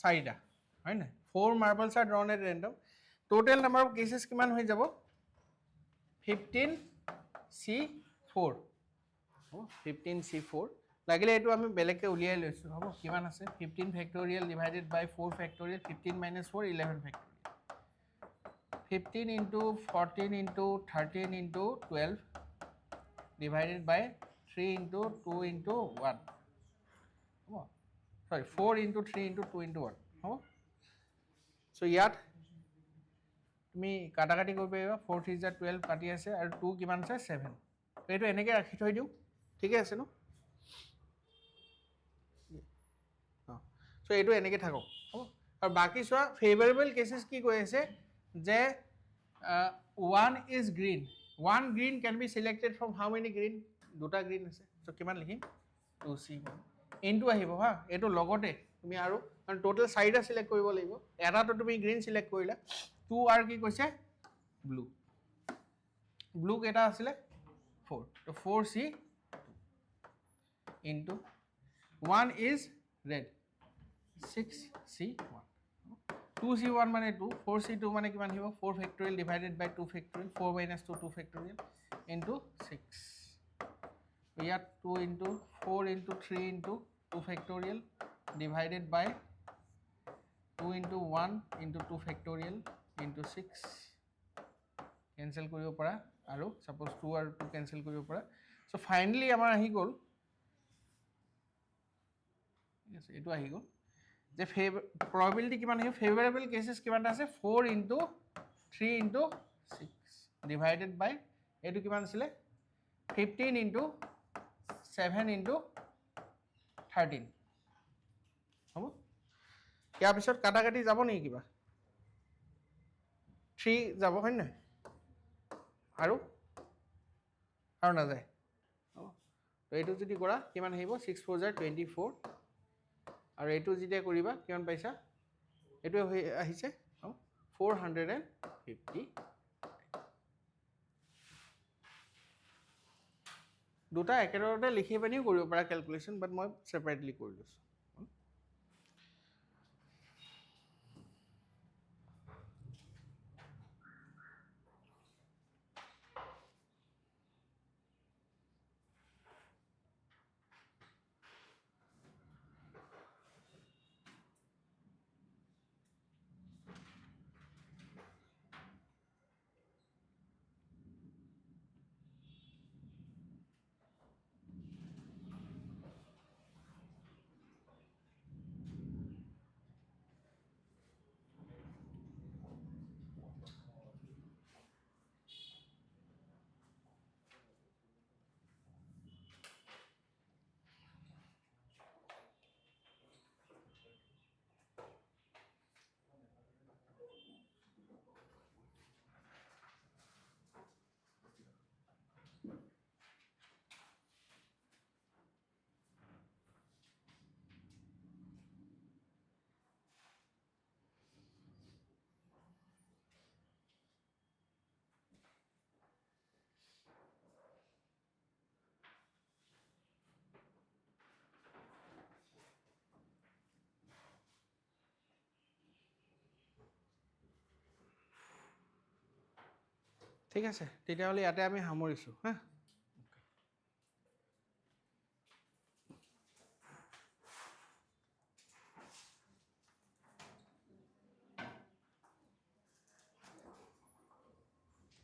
4টা হয় নাই 4 marbles are drawn at random total number of cases কিমান হৈ যাব 15C4 15C4 লাগিলে এইটো আমি বেলেগকে উলিয়াই লৈছোঁ হ'ব কিমান আছে 15 factorial divided by 4 factorial 15 minus 4 11 factorial 15 into 14 into 13 into 12 divided by 3 into 2 into 1 হ'ব sorry 4 into 3 into 2 into 1 হ'ব so ইয়াত তুমি কাটাকাটি কৰিব পাৰিবা 4 3 * 12 কাটি আছে আৰু 2 কিমান আছে 7 তো এইটো এনেকৈ ৰাখি থৈ দিওঁ ঠিকে আছে ন so এইটো এনেকৈ থাকক হ'ব আৰু বাকি চোৱা ফেভাৰেবল কেसेছ কি কৈ আছে যে one is green one green can be selected from how many green দুটা green আছে so কিমান লিখিম 2C1 ইনটু আহিব হা এইটো লগতে তুমি আৰু কাৰণ টোটাল 4টা সিলেক্ট কৰিব লাগিব এটাটো তুমি গ্ৰীন সিলেক্ট কৰিলা 2 আৰু কি কৈছে ব্লু ব্লু কেটা আছিলে 4 তো 4C into 1 is red 6C1 2C1 মানে 2 4C2 মানে কিমান আহিব 4 factorial divided by 2 factorial 4 minus 2 2 factorial into 6 ইয়াত 2 into 4 into 3 into 2 factorial divided by 2 into 1 into 2 factorial into 6 cancel কৰিব পৰা আৰু suppose 2 আৰু 2 cancel কৰিব পৰা so finally আমাৰ আহি গ'ল yes এটো আহি গ'ল যে probability কিমান আহিব favorable cases কিমানটা আছে 4 into 3 into 6 divided by এটো কিমান আছিলে 15 into 7 into 13 হ'ব ইয়াৰ পিছত কাটাকাটি যাব নেকি কিবা 3 যাব হয় নাই আৰু নাযায় হ'ব তো এইটো যদি কৰা কিমান আহিব 6 4 24 আৰু এইটো যেতিয়া কৰিবা কিমান পাইছা এইটো আহিছে 450 দুটা একেদৰতে লিখি পানিও কৰিব পাৰা ক্যালকুলেশন বাট মই সেপাৰেটলি কৰি লৈছো ঠিক আছে তেতিয়াহ'লে ইয়াতে আমি সামৰিছোঁ হা